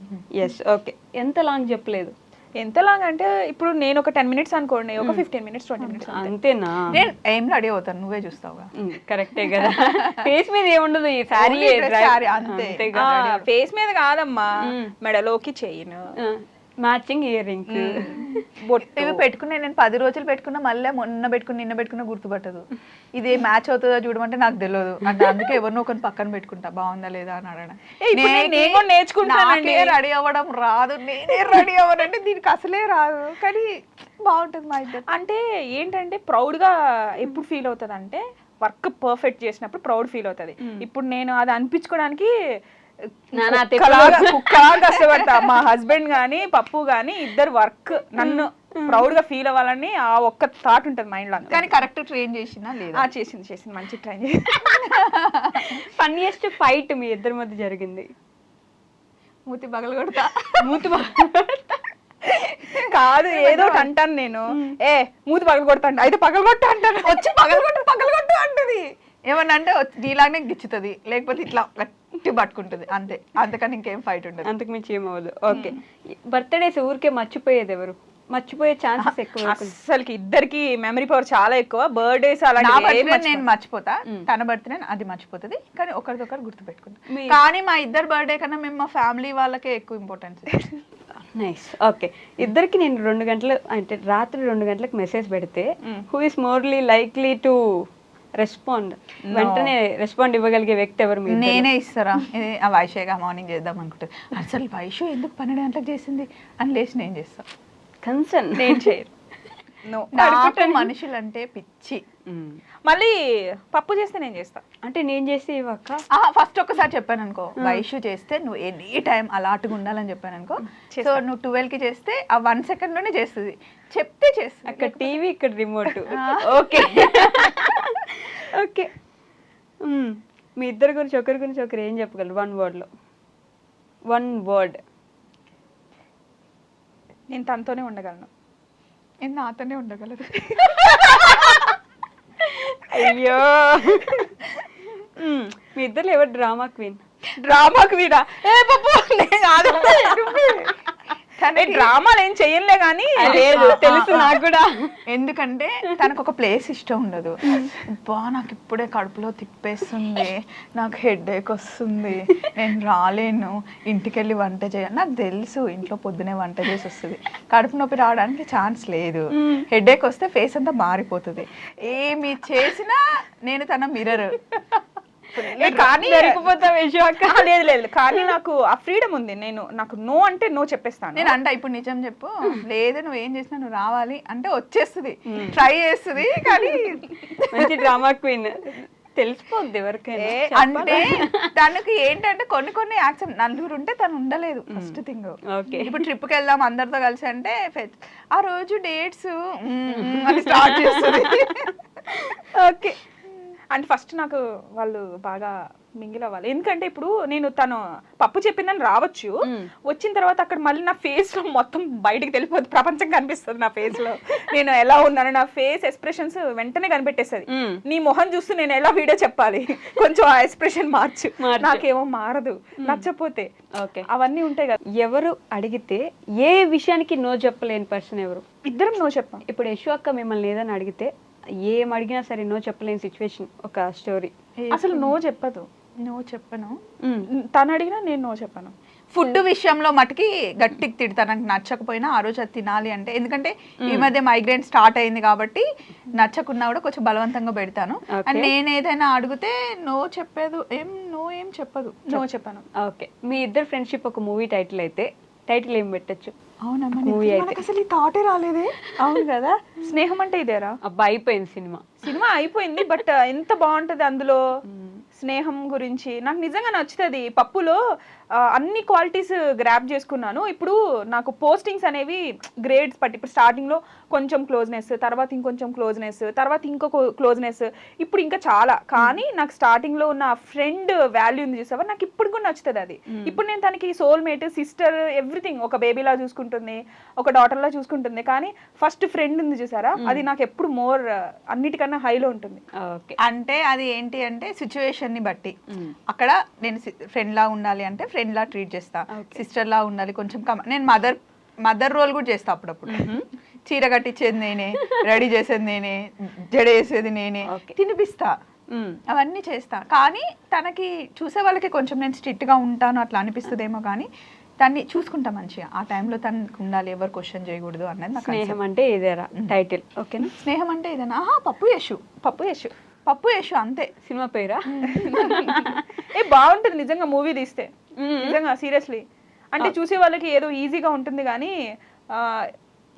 ఎస్ ఓకే, ఎంత లాంగ్ చెప్పలేదు. ఎంత లాంగ్ అంటే ఇప్పుడు నేను ఒక 10 minutes అనుకోండి, ఒక 15 minutes 20 minutes అంతేనా? నేను ఏం రెడీ అవుతాను, నువ్వే చూస్తావుగా. కరెక్టే కదా, ఫేస్ మీద ఏముండదు, ఈ శారీ అంతే. ఫేస్ మీద కాదమ్మా, మెడలోకి చైన్, మ్యాచింగ్ ఇయర్ రింగ్స్, ఇవి పెట్టుకునే నేను 10 రోజులు పెట్టుకున్నా, మళ్ళీ నిన్న పెట్టుకున్నా గుర్తుపట్టదు. ఇది మ్యాచ్ అవుతుందా చూడమంటే నాకు తెలియదు అంటే, అందుకే ఎవరినో ఒకరిని పక్కన పెట్టుకుంటా బాగుందా లేదా అని అడగడం. నేర్చుకుంటానండి, రెడీ అవ్వడం రాదు, నేనే రెడీ అవ్వనంటే దీనికి అసలే రాదు, కానీ బాగుంటుంది మా ఇద్దరు. అంటే ఏంటంటే ప్రౌడ్ గా ఎప్పుడు ఫీల్ అవుతుంది అంటే వర్క్ పర్ఫెక్ట్ చేసినప్పుడు ప్రౌడ్ ఫీల్ అవుతుంది. ఇప్పుడు నేను అది అనిపించుకోవడానికి కష్టపడతా. మా హస్బెండ్ గానీ పప్పు గానీ ఇద్దరు వర్క్ నన్ను ప్రౌడ్ గా ఫీల్ అవ్వాలని ఆ ఒక్క థాట్ ఉంటుంది మైండ్ లో. కానీ కరెక్ట్ ట్రైన్ చేసినా లేదా? చేసింది మంచి ట్రై చేసి. ఫన్నీయెస్ట్ ఫైట్ మీ ఇద్దరి మధ్య జరిగింది? మూతి పగలు కొడతా. మూతి కాదు ఏదో ఒకటి అంటాను నేను, మూతి పగలు కొడతాను, అయితే పగలు కొట్ట అంటాను, వచ్చి పగలగొట్టు అంటది. ఏమన్నా అంటే నీలాగానే గిచ్చుతుంది, లేకపోతే ఇట్లా గట్టి పట్టుకుంటుంది అంతే, అంతకని ఇంకేం ఫైట్ ఉండదు. అంతకు మించి ఏమవ్వదు. ఓకే, బర్త్డేస్ ఊరికే మర్చిపోయేది ఎవరు? మర్చిపోయే ఛాన్సెస్ ఎక్కువ. అసలుకి ఇద్దరికి మెమరీ పవర్ చాలా ఎక్కువ. బర్త్డేస్ అలా నేను మర్చిపోతా, తన బర్త్డే అది మర్చిపోతుంది, కానీ ఒకరిదొకరు గుర్తు పెట్టుకుంటాం. కానీ మా ఇద్దరు బర్త్డే కన్నా మేము మా ఫ్యామిలీ వాళ్ళకే ఎక్కువ ఇంపార్టెన్స్. నైస్. ఓకే, ఇద్దరికి నేను 2 గంటలు అంటే రాత్రి 2 గంటలకు మెసేజ్ పెడితే who is morely likely to respond, వెంటనే రెస్పాండ్ ఇవ్వగలిగే వ్యక్తి ఎవరు? నేనే ఇస్తారా? ఆ వైషేగా మార్నింగ్ చేద్దాం అనుకుంటుంది, అసలు వైషు ఎందుకు 12 గంటలకు చేసింది అని లేచి నేను చేస్తా. కన్సర్న్ నేను చేయరు. నాకు మనుషులంటే పిచ్చి. మళ్ళీ పప్పు చేస్తే నేను చేస్తా. అంటే నేను చేసి ఇవ్వక ఫస్ట్ ఒక్కసారి చెప్పాను అనుకో, వైషు చేస్తే నువ్వు ఎనీ టైం అలాటుగా ఉండాలని చెప్పాను అనుకో, సో నువ్వు 12కి చేస్తే ఆ 1 సెకండ్ లోనే చేస్తుంది, చెప్తే చేస్తుంది. అక్కడ టీవీ, ఇక్కడ రిమోట్. ఓకే ఓకే, మీ ఇద్దరి గురించి ఒకరి గురించి ఒకరు ఏం చెప్పగలరు 1 wordలో? 1 word. నేను తనతోనే ఉండగలను. నేను నాతోనే ఉండగలదు. అయ్యో, మీ ఇద్దరు ఎవరు డ్రామా క్వీన్? Drama Kwena? కానీ డ్రామాలు ఏం చెయ్యలే కానీ లేదు, తెలుసు నాకు కూడా. ఎందుకంటే తనకు ఒక ప్లేస్ ఇష్టం ఉండదు. బా నాకు ఇప్పుడే కడుపులో తిప్పేస్తుంది, నాకు హెడేక్ వస్తుంది, నేను రాలేను, ఇంటికెళ్ళి వంట చేయాలి. నాకు తెలుసు ఇంట్లో పొద్దునే వంట చేసి వస్తుంది, కడుపు నొప్పి రావడానికి ఛాన్స్ లేదు. హెడేక్ వస్తే ఫేస్ అంతా మారిపోతుంది. ఏమి చేసినా నేను తన మిర్రర్. కానీ లేదు, కానీ నాకు ఆ ఫ్రీడమ్ ఉంది. నాకు నో అంటే నో చెప్పేస్తాను. నేను అంట ఇప్పుడు నిజం చెప్పు, లేదు నువ్వు ఏం చేసినా నువ్వు రావాలి అంటే వచ్చేస్తుంది, ట్రై చేస్తుంది. కానీ మంచి డ్రామా క్వీన్, తెలిసిపోద్ది ఎవరికైనా. అంటే తనకి ఏంటంటే కొన్ని యాక్షన్, నలుగురు ఉంటే తను ఉండలేదు ఫస్ట్ థింగ్. ఇప్పుడు ట్రిప్కి వెళ్దాం అందరితో కలిసి అంటే ఆ రోజు డేట్స్ అని స్టార్ట్ చేస్తుంది. ఓకే, అంటే ఫస్ట్ నాకు వాళ్ళు బాగా మింగిల్ అవ్వాలి. ఎందుకంటే ఇప్పుడు నేను తను పప్పు చెప్పిందని రావచ్చు, వచ్చిన తర్వాత అక్కడ మళ్ళీ నా ఫేస్ లో మొత్తం బయటికి తెలిపోతుంది, ప్రపంచం కనిపిస్తుంది నా ఫేస్ లో, నేను ఎలా ఉన్నాను, నా ఫేస్ ఎక్స్ప్రెషన్స్ వెంటనే కనిపెట్టేస్తుంది. నీ మొహం చూస్తూ నేను ఎలా వీడియో చెప్పాలి, కొంచెం ఆ ఎక్స్ప్రెషన్ మార్చు, నాకేమో మారదు నచ్చపోతే. ఓకే, అవన్నీ ఉంటాయి కదా. ఎవరు అడిగితే ఏ విషయానికి నో చెప్పలేని పర్సన్ ఎవరు? ఇద్దరం నో చెప్పాం. ఇప్పుడు యశు అక్క మిమ్మల్ని ఏదని అడిగితే ఏం అడిగినా సరే నో చెప్పలేని సిచ్యువేషన్, ఒక స్టోరీ. అసలు నో చెప్పదు. నో చెప్పను, తను అడిగినా నేను నో చెప్పను. ఫుడ్ విషయంలో మటుకి గట్టికి తిడతాను, నాకు నచ్చకపోయినా ఆ రోజు అది తినాలి అంటే. ఎందుకంటే ఈ మధ్య మైగ్రేన్ స్టార్ట్ అయింది కాబట్టి నచ్చకున్నా కూడా కొంచెం బలవంతంగా పెడతాను. అండ్ నేను ఏదైనా అడిగితే నో చెప్పేది ఏం చెప్పదు, నో చెప్పాను. ఓకే, మీ ఇద్దరు ఫ్రెండ్షిప్ ఒక మూవీ టైటిల్ అయితే టైటిల్ ఏం పెట్టచ్చు? మూవీ అయితే అసలు ఈ థాటే రాలేదే. అవును కదా, స్నేహం అంటే ఇదేరా. అబ్బా అయిపోయింది సినిమా అయిపోయింది, బట్ ఎంత బాగుంటది అందులో. స్నేహం గురించి నాకు నిజంగా నచ్చుతుంది. పప్పులో అన్ని క్వాలిటీస్ గ్రాప్ చేసుకున్నాను. ఇప్పుడు నాకు పోస్టింగ్స్ అనేవి గ్రేడ్స్ బట్టి, ఇప్పుడు స్టార్టింగ్లో కొంచెం క్లోజ్నెస్, తర్వాత ఇంకొంచెం క్లోజ్నెస్, తర్వాత ఇంకొక క్లోజ్నెస్, ఇప్పుడు ఇంకా చాలా. కానీ నాకు స్టార్టింగ్లో ఉన్న ఫ్రెండ్ వాల్యూ ఉంది చూసావా, నాకు ఇప్పుడు కూడా నచ్చుతుంది అది. ఇప్పుడు నేను తనకి సోల్మేట్, సిస్టర్, ఎవ్రీథింగ్, ఒక బేబీలా చూసుకుంటుంది, ఒక డాటర్లా చూసుకుంటుంది. కానీ ఫస్ట్ ఫ్రెండ్ ఉంది చూసారా, అది నాకు ఎప్పుడు మోర్ అన్నిటికన్నా హైలో ఉంటుంది. అంటే అది ఏంటి అంటే సిచ్యువేషన్ ని బట్టి, అక్కడ నేను ఫ్రెండ్ లా ఉండాలి అంటే ఫ్రెండ్ లా ట్రీట్ చేస్తా, సిస్టర్ లా ఉండాలి కొంచెం నేను మదర్ రోల్ కూడా చేస్తా అప్పుడప్పుడు. చీర కట్టించేది నేనే, రెడీ చేసేది నేనే, జడ వేసేది నేనే, తినిపిస్తా, అవన్నీ చేస్తా. కానీ తనకి చూసే వాళ్ళకి కొంచెం నేను స్ట్రిక్ట్ గా ఉంటాను అట్లా అనిపిస్తుందేమో, కానీ దాన్ని చూసుకుంటా మంచిగా. ఆ టైంలో తనకు ఉండాలి, ఎవరు క్వశ్చన్ చేయకూడదు అన్నది నాకు. స్నేహం అంటే ఇదేరా టైటిల్? ఓకేనా, స్నేహం అంటే ఇదేనా? పప్పు యశు అంతే సినిమా పేరా? బాగుంటుంది నిజంగా మూవీ తీస్తే, నిజంగా సీరియస్లీ. అంటే చూసే వాళ్ళకి ఏదో ఈజీగా ఉంటుంది కానీ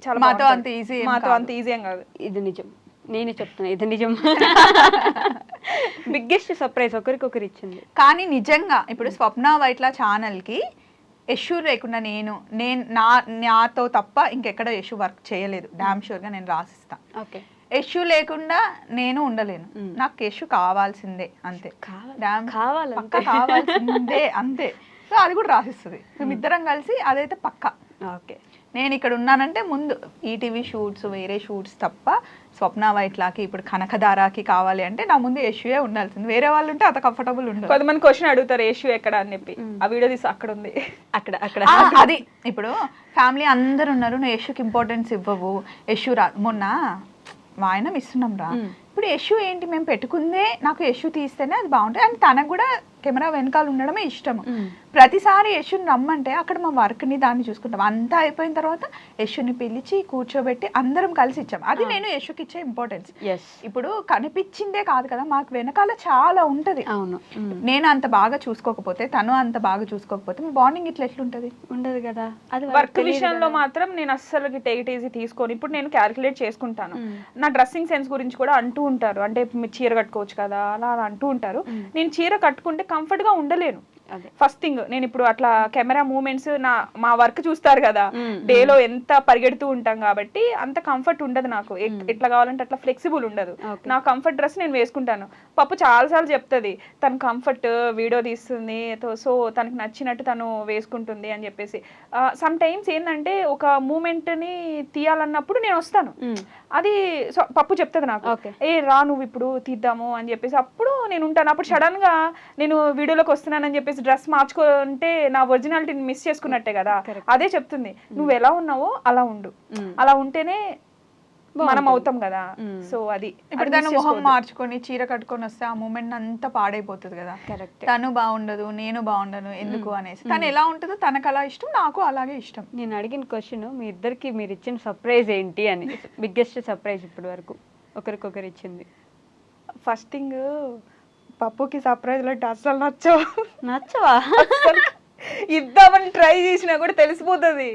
చాలా మాతో అంత ఈజీ ఏం కాదు. ఇది నిజం, నేనే చెప్తున్నా, ఇది నిజం. బిగ్గెస్ట్ సర్ప్రైజ్ ఒకరికొకరు ఇచ్చింది. కానీ నిజంగా ఇప్పుడు స్వప్న వైట్ల ఛానల్ కి యశు లేకుండా నేను నాతో తప్ప ఇంకెక్కడ యశు వర్క్ చేయలేదు, డామ్ షూర్గా నేను రాసిస్తా. ఓకే. యశు లేకుండా నేను ఉండలేను, నాకు యశు కావాల్సిందే అంతే, పక్క కావాల్సిందే అంతే. సో అది కూడా రాసిస్తుంది. ఇద్దరం కలిసి అదైతే పక్క. ఓకే. నేను ఇక్కడ ఉన్నానంటే ముందు ఈటీవీ షూట్స్, వేరే షూట్స్ తప్ప స్వప్న వైట్లాకి ఇప్పుడు కనకదారాకి కావాలి అంటే నా ముందు యశువే ఉండాల్సింది. వేరే వాళ్ళు ఉంటే అంత కంఫర్టబుల్ ఉండదు. కొంతమంది క్వశ్చన్ అడుగుతారు యశు ఎక్కడ అని చెప్పి, ఆ వీడియో తీసి అక్కడ ఉంది, అక్కడ అది ఇప్పుడు ఫ్యామిలీ అందరు ఉన్నారు, నువ్వు యశుకి ఇంపార్టెన్స్ ఇవ్వవు, యశు మొన్న వాయనం ఇస్తున్నాం రా, ఇప్పుడు యశు ఏంటి మేము పెట్టుకుందే నాకు యశు తీస్తేనే అది బాగుంటుంది అని తనకు కూడా కెమెరా వెనకాల ఉండడమే ఇష్టం. ప్రతిసారి యశుని రమ్మంటే అక్కడ మా వర్క్ని దాన్ని చూసుకుంటాం. అంతా అయిపోయిన తర్వాత యశుని పిలిచి కూర్చోబెట్టి అందరం కలిసి ఇచ్చాం. అది నేను యశుకి ఇచ్చే ఇంపార్టెన్స్. ఇప్పుడు కనిపించిందే కాదు కదా, మాకు వెనకాల చాలా ఉంటది. అవును. నేను అంత బాగా చూసుకోకపోతే, తను అంత బాగా చూసుకోకపోతే మీ బాండింగ్ ఇట్లా ఎట్లుంటది? ఉండదు కదా. అది వర్క్ విషయంలో మాత్రం నేను అస్సలు టేక్ ఈజీ తీసుకొని ఇప్పుడు నేను క్యాలిక్యులేట్ చేసుకుంటాను. నా డ్రెస్సింగ్ సెన్స్ గురించి కూడా అంటూ ఉంటారు, అంటే మీరు చీర కట్టుకోవచ్చు కదా అలా అలా అంటూ ఉంటారు. నేను చీర కట్టుకుంటే కంఫర్ట్ గా ఉండలేను. ఫస్ట్ థింగ్, నేను ఇప్పుడు అట్లా కెమెరా మూమెంట్స్ మా వర్క్ చూస్తారు కదా, డేలో ఎంత పరిగెడుతూ ఉంటాం కాబట్టి అంత కంఫర్ట్ ఉండదు నాకు. ఎట్లా కావాలంటే అట్లా ఫ్లెక్సిబుల్ ఉండదు. నా కంఫర్ట్ డ్రెస్ నేను వేసుకుంటాను. పప్పు చాలా సార్లు చెప్తుంది తను కంఫర్ట్ వీడియో తీస్తుంది, సో తనకి నచ్చినట్టు తను వేసుకుంటుంది అని చెప్పేసి. సమ్ టైమ్స్ ఏంటంటే ఒక మూమెంట్ ని తీయాలన్నప్పుడు నేను వస్తాను, అది పప్పు చెప్తుంది నాకు, రా నువ్వు ఇప్పుడు తీద్దాము అని చెప్పేసి. అప్పుడు నేను ఉంటాను. అప్పుడు సడన్ గా నేను వీడియోలోకి వస్తున్నానని చెప్పేసి డ్రెస్ మార్చుకుంటే నా ఒరిజినాలిటీని మిస్ చేసుకున్నట్టే కదా. అదే చెప్తుంది, నువ్వు ఎలా ఉన్నావో అలా ఉండు, అలా ఉంటేనే మనం అవుతాం కదా. సో అది ఇప్పుడు తను మొహం మార్చుకొని చీర కట్టుకొని వస్తే ఆ మూమెంట్ అంతా పాడైపోతుంది కదా. తను బాగుండదు, నేను బాగుండను ఎందుకు అనేసి. తను ఎలా ఉంటుందో తనకు అలా ఇష్టం, నాకు అలాగే ఇష్టం. నేను అడిగిన క్వశ్చన్ మీ ఇద్దరికి మీరు ఇచ్చిన సర్ప్రైజ్ ఏంటి అని. బిగ్గెస్ట్ సర్ప్రైజ్ ఇప్పటి వరకు ఒకరికొకరు ఇచ్చింది. ఫస్ట్ థింగ్, పప్పుకి సర్ప్రైజ్ అంటే అసలు నచ్చవా? ఇద్దామని ట్రై చేసినా కూడా తెలిసిపోతుంది.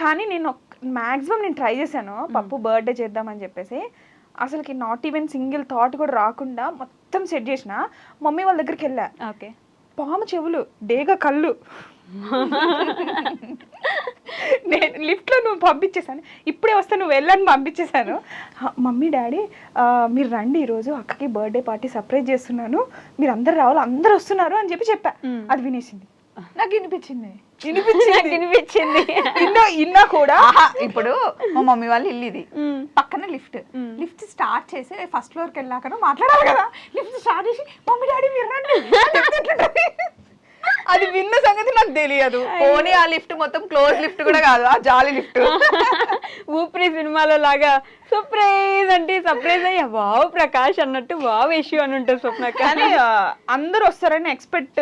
కానీ నేను మ్యాక్సిమం నేను ట్రై చేశాను పప్పు బర్త్డే చేద్దామని చెప్పేసి. అసలుకి నాట్ ఈవెన్ సింగిల్ థాట్ కూడా రాకుండా మొత్తం సెట్ చేసిన. మమ్మీ వాళ్ళ దగ్గరికి వెళ్ళా, ఓకే, పాము చెవులు, డేగా కళ్ళు, నేను లిఫ్ట్లో నువ్వు పంపించేశాను, ఇప్పుడే వస్తే నువ్వు వెళ్ళని పంపించేశాను. మమ్మీ డాడీ మీరు రండి, ఈరోజు అక్కకి బర్త్డే పార్టీ సర్ప్రైజ్ చేస్తున్నాను, మీరు అందరు రావాలి, అందరు వస్తున్నారు అని చెప్పా. అది వినేసింది. నాకు వినిపించింది ఇన్నా కూడా. ఇప్పుడు మా మమ్మీ వాళ్ళ ఇల్లు ఇది, పక్కన లిఫ్ట్ స్టార్ట్ చేసి ఫస్ట్ ఫ్లోర్కి వెళ్ళాక మాట్లాడాలి కదా. లిఫ్ట్ స్టార్ట్ చేసి మమ్మీ డాడీ మీరు రండి, అది విన్న సంగతి నాకు తెలియదు. పోనీ ఆ లిఫ్ట్ మొత్తం క్లోజ్ లిఫ్ట్ కూడా కాదు, ఆ జాలి లిఫ్ట్. ఊపిరి సినిమాలో లాగా సర్ప్రైజ్ అంటే సర్ప్రైజ్ అయ్యా వావ్ ప్రకాష్ అన్నట్టు వావ్ ఇష్యూ అని ఉంటుంది స్వప్న. కానీ అందరూ వస్తారని ఎక్స్పెక్ట్,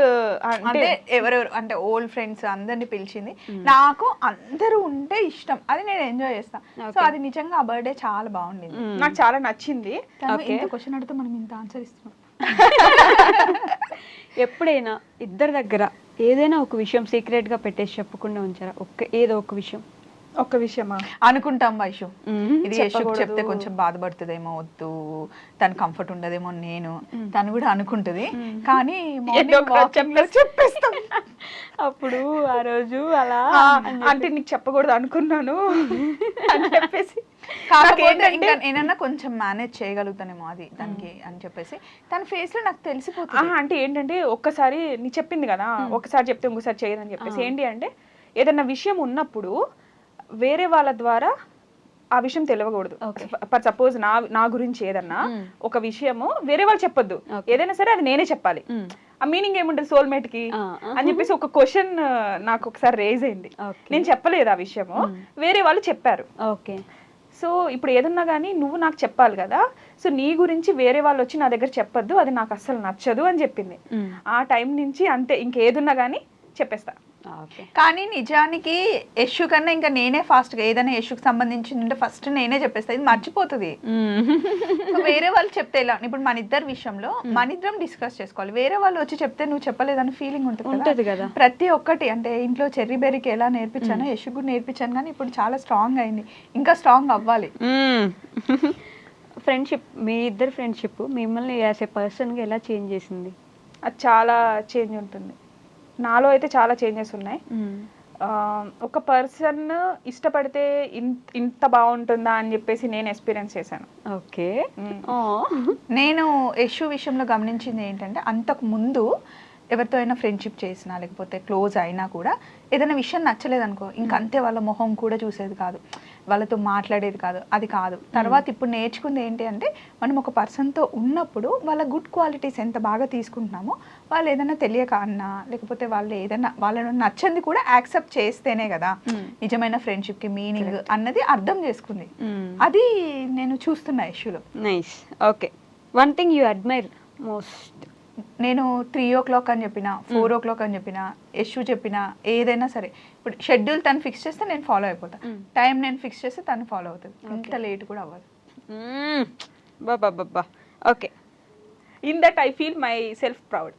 అంటే ఎవరెవరు అంటే ఓల్డ్ ఫ్రెండ్స్ అందరిని పిలిచింది. నాకు అందరూ ఉంటే ఇష్టం, అది నేను ఎంజాయ్ చేస్తాను. సో అది నిజంగా ఆ బర్త్డే చాలా బాగుండింది, నాకు చాలా నచ్చింది. ఇంత క్వశ్చన్ అడిగితే మనం ఇంత ఆన్సర్ ఇస్తున్నాం. ఎప్పుడైనా ఇద్దరి దగ్గర ఏదైనా ఒక విషయం సీక్రెట్ గా పెట్టేసి చెప్పకుండా ఉంచారా? ఏదో ఒక విషయం. ఒక్క విషయమా? అనుకుంటాం వైషు, ఇది యశుకు చెప్తే కొంచెం బాధపడుతుందేమో, వద్దు తను కంఫర్ట్ ఉండదేమో, నేను తను కూడా అనుకుంటది. కానీ చెప్పేస్తాం. అప్పుడు ఆ రోజు అలా అంటే నీకు చెప్పకూడదు అనుకున్నాను అని చెప్పేసి. ఇంకా నేనన్నా కొంచెం మేనేజ్ చేయగలుగుతానేమో అది దానికి అని చెప్పేసి తన ఫేస్ లో నాకు తెలిసిపోతుంది. అంటే ఏంటంటే ఒక్కసారి నీ చెప్పింది కదా, ఒకసారి చెప్తే ఇంకోసారి చేయదని చెప్పేసి. ఏంటి అంటే ఏదన్నా విషయం ఉన్నప్పుడు వేరే వాళ్ళ ద్వారా ఆ విషయం తెలియకూడదు. ఫర్ సపోజ్ నా గురించి ఏదన్నా ఒక విషయము వేరే వాళ్ళు చెప్పొద్దు, ఏదైనా సరే అది నేనే చెప్పాలి. ఆ మీనింగ్ ఏముంటది సోల్మేట్ కి అని చెప్పేసి ఒక క్వశ్చన్ నాకు ఒకసారి రేజ్ అయింది. నేను చెప్పలేదు ఆ విషయము, వేరే వాళ్ళు చెప్పారు. ఓకే, సో ఇప్పుడు ఏదన్నా కానీ నువ్వు నాకు చెప్పాలి కదా, సో నీ గురించి వేరే వాళ్ళు వచ్చి నా దగ్గర చెప్పొద్దు, అది నాకు అస్సలు నచ్చదు అని చెప్పింది. ఆ టైం నుంచి అంతే, ఇంకేదున్నా కానీ చెప్పేస్తా. కానీ నిజానికి యశు కన్నా ఇంకా నేనే ఫాస్ట్ గా ఏదైనా యశుకి సంబంధించింది ఉంటే ఫస్ట్ నేనే చెప్పేస్తా, ఇది మర్చిపోతుంది. వేరే వాళ్ళు చెప్తే ఎలా, ఇప్పుడు మన ఇద్దరి విషయంలో మన ఇద్దరం డిస్కస్ చేసుకోవాలి. వేరే వాళ్ళు వచ్చి చెప్తే నువ్వు చెప్పలేదని ఫీలింగ్ ఉంటుంది కదా. ప్రతి ఒక్కటి అంటే ఇంట్లో చెర్రీ బెర్రీకి ఎలా నేర్పించానో యశుకు కూడా నేర్పించాను, కానీ ఇప్పుడు చాలా స్ట్రాంగ్ అయింది, ఇంకా స్ట్రాంగ్ అవ్వాలి. ఫ్రెండ్షిప్, మీ ఇద్దరు ఫ్రెండ్షిప్ మిమ్మల్ని యాజ్ ఏ పర్సన్ గా ఎలా చేంజ్ చేసింది? అది చాలా చేంజ్ ఉంటుంది. నాలో అయితే చాలా చేంజెస్ ఉన్నాయి. ఒక పర్సన్ ఇష్టపడితే ఇంత బాగుంటుందా అని చెప్పేసి నేను ఎక్స్పీరియన్స్ చేశాను. ఓకే. నేను యశు విషయంలో గమనించింది ఏంటంటే, అంతకు ముందు ఎవరితో అయినా ఫ్రెండ్షిప్ చేసినా లేకపోతే క్లోజ్ అయినా కూడా ఏదైనా విషయం నచ్చలేదనుకో ఇంకంతే, వాళ్ళ మొహం కూడా చూసేది కాదు, వాళ్ళతో మాట్లాడేది కాదు, అది కాదు. తర్వాత ఇప్పుడు నేర్చుకుంది ఏంటి అంటే, మనం ఒక పర్సన్తో ఉన్నప్పుడు వాళ్ళ గుడ్ క్వాలిటీస్ ఎంత బాగా తీసుకుంటున్నామో, వాళ్ళు ఏదైనా తెలియక అన్నా లేకపోతే వాళ్ళు ఏదైనా వాళ్ళను నచ్చంది కూడా యాక్సెప్ట్ చేస్తేనే కదా నిజమైన ఫ్రెండ్షిప్కి మీనింగ్ అన్నది అర్థం చేసుకుంది. అది నేను చూస్తున్నా యశులో. Nice. Okay. One thing you admire most. నేను 3 o'clock అని చెప్పిన, 4 o'clock అని చెప్పిన, యశు చెప్పిన ఏదైనా సరే, ఇప్పుడు షెడ్యూల్ తను ఫిక్స్ చేస్తే నేను ఫాలో అయిపోతా, టైం నేను ఫిక్స్ చేస్తే తను ఫాలో అవుతుంది, ఇంత లేట్ కూడా అవ్వదు. బాబా. Okay. In that I feel myself proud.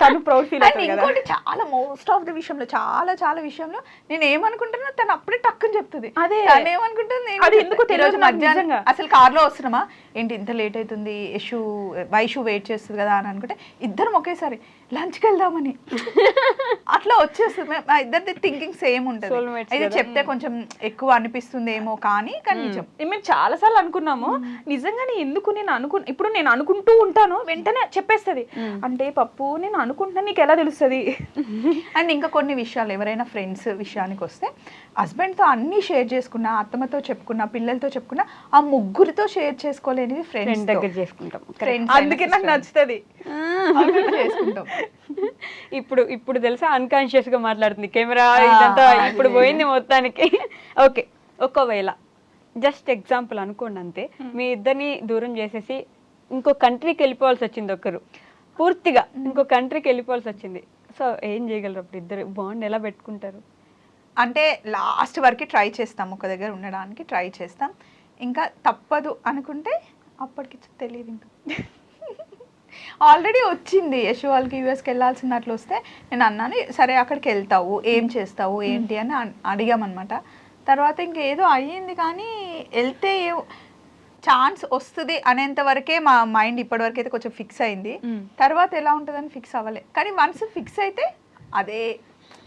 తను ప్రౌడ్ ఫీల్ అవుతుంది కదా. ఇంకోటి చాలా మోస్ట్ ఆఫ్ ద విషయంలో చాలా విషయంలో నేను ఏమనుకుంటున్నా తను అప్పుడే టక్కుని చెప్తుంది. అదే తను ఏమనుకుంటుంది, అది ఎందుకు తెలియదు నాకు మధ్యాహ్నం నిజంగా. అసలు కార్లో వస్తున్నామా ఏంటి ఇంత లేట్ అవుతుంది, వైషు వెయిట్ చేస్తుంది కదా అని అనుకుంటే ఇద్దరం ఒకేసారి లంచ్కి వెళ్దామని అట్లా వచ్చేస్తుంది. మా ఇద్దరిది థింకింగ్ సేమ్ ఉంటుంది. అయితే చెప్తే కొంచెం ఎక్కువ అనిపిస్తుందేమో కానీ నిజం. మేము చాలా సార్లు అనుకున్నాము నిజంగానే. ఎందుకు ఇప్పుడు నేను అనుకుంటూ ఉంటాను, వెంటనే చెప్పేస్తుంది. అంటే పప్పు నేను అనుకుంటున్నా, నీకు ఎలా తెలుస్తుంది? అండ్ ఇంకా కొన్ని విషయాలు ఎవరైనా ఫ్రెండ్స్ విషయానికి వస్తే, హస్బెండ్తో అన్ని షేర్ చేసుకున్నా, అత్తమ్మతో చెప్పుకున్నా, పిల్లలతో చెప్పుకున్నా, ఆ ముగ్గురితో షేర్ చేసుకోలేనివి ఫ్రెండ్స్ దగ్గర చేసుకుంటాం. అందుకే నాకు నచ్చుతుంది. చేసుకుంటాం. ఇప్పుడు తెలుసా అన్కాన్షియస్ గా మాట్లాడుతుంది కెమెరా, ఇదంతా ఇప్పుడు పోయింది మొత్తానికి. ఓకే. ఒకవేళ జస్ట్ ఎగ్జాంపుల్ అనుకోండి అంతే, మీ ఇద్దరిని దూరం చేసేసి ఇంకో కంట్రీకి వెళ్ళిపోవాల్సి వచ్చింది, ఒకరు పూర్తిగా ఇంకో కంట్రీకి వెళ్ళిపోవాల్సి వచ్చింది. సో ఏం చేయగలరు అప్పుడు ఇద్దరు? బాండ్ ఎలా పెట్టుకుంటారు? అంటే లాస్ట్ వరకు ట్రై చేస్తాం, ఒక దగ్గర ఉండడానికి ట్రై చేస్తాం. ఇంకా తప్పదు అనుకుంటే అప్పటికి తెలియదు. ఇంకా ఆల్రెడీ వచ్చింది యశు వాళ్ళకి యూఎస్కి వెళ్ళాల్సింది, అట్లా వస్తే నేను అన్నాను సరే అక్కడికి వెళ్తావు, ఏం చేస్తావు ఏంటి అని అడిగామన్నమాట. తర్వాత ఇంకేదో అయ్యింది కానీ వెళ్తే ఛాన్స్ వస్తుంది అనేంత వరకే మా మైండ్ ఇప్పటివరకు అయితే కొంచెం ఫిక్స్ అయింది. తర్వాత ఎలా ఉంటుందని ఫిక్స్ అవ్వలే, కానీ వన్స్ ఫిక్స్ అయితే అదే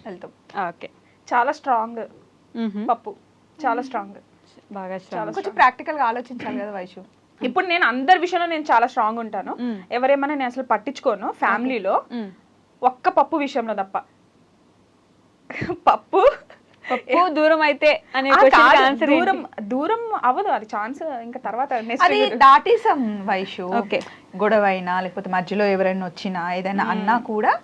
వెళ్తాం. ఓకే. చాలా స్ట్రాంగ్ పప్పు, చాలా స్ట్రాంగ్, బాగా కొంచెం ప్రాక్టికల్గా ఆలోచించాలి కదా వైషు. ఇప్పుడు నేను అందరి విషయంలో నేను చాలా స్ట్రాంగ్ ఉంటాను, ఎవరేమన్నా నేను అసలు పట్టించుకోను. ఫ్యామిలీలో ఒక్క పప్పు విషయంలో తప్ప. పప్పు దూరం అయితే అనే దూరం అవ్వదు, అది ఛాన్స్ ఇంకా తర్వాత అది దాటేసాం వైషు. గొడవ అయినా లేకపోతే మధ్యలో ఎవరైనా వచ్చినా ఏదైనా అన్నా కూడా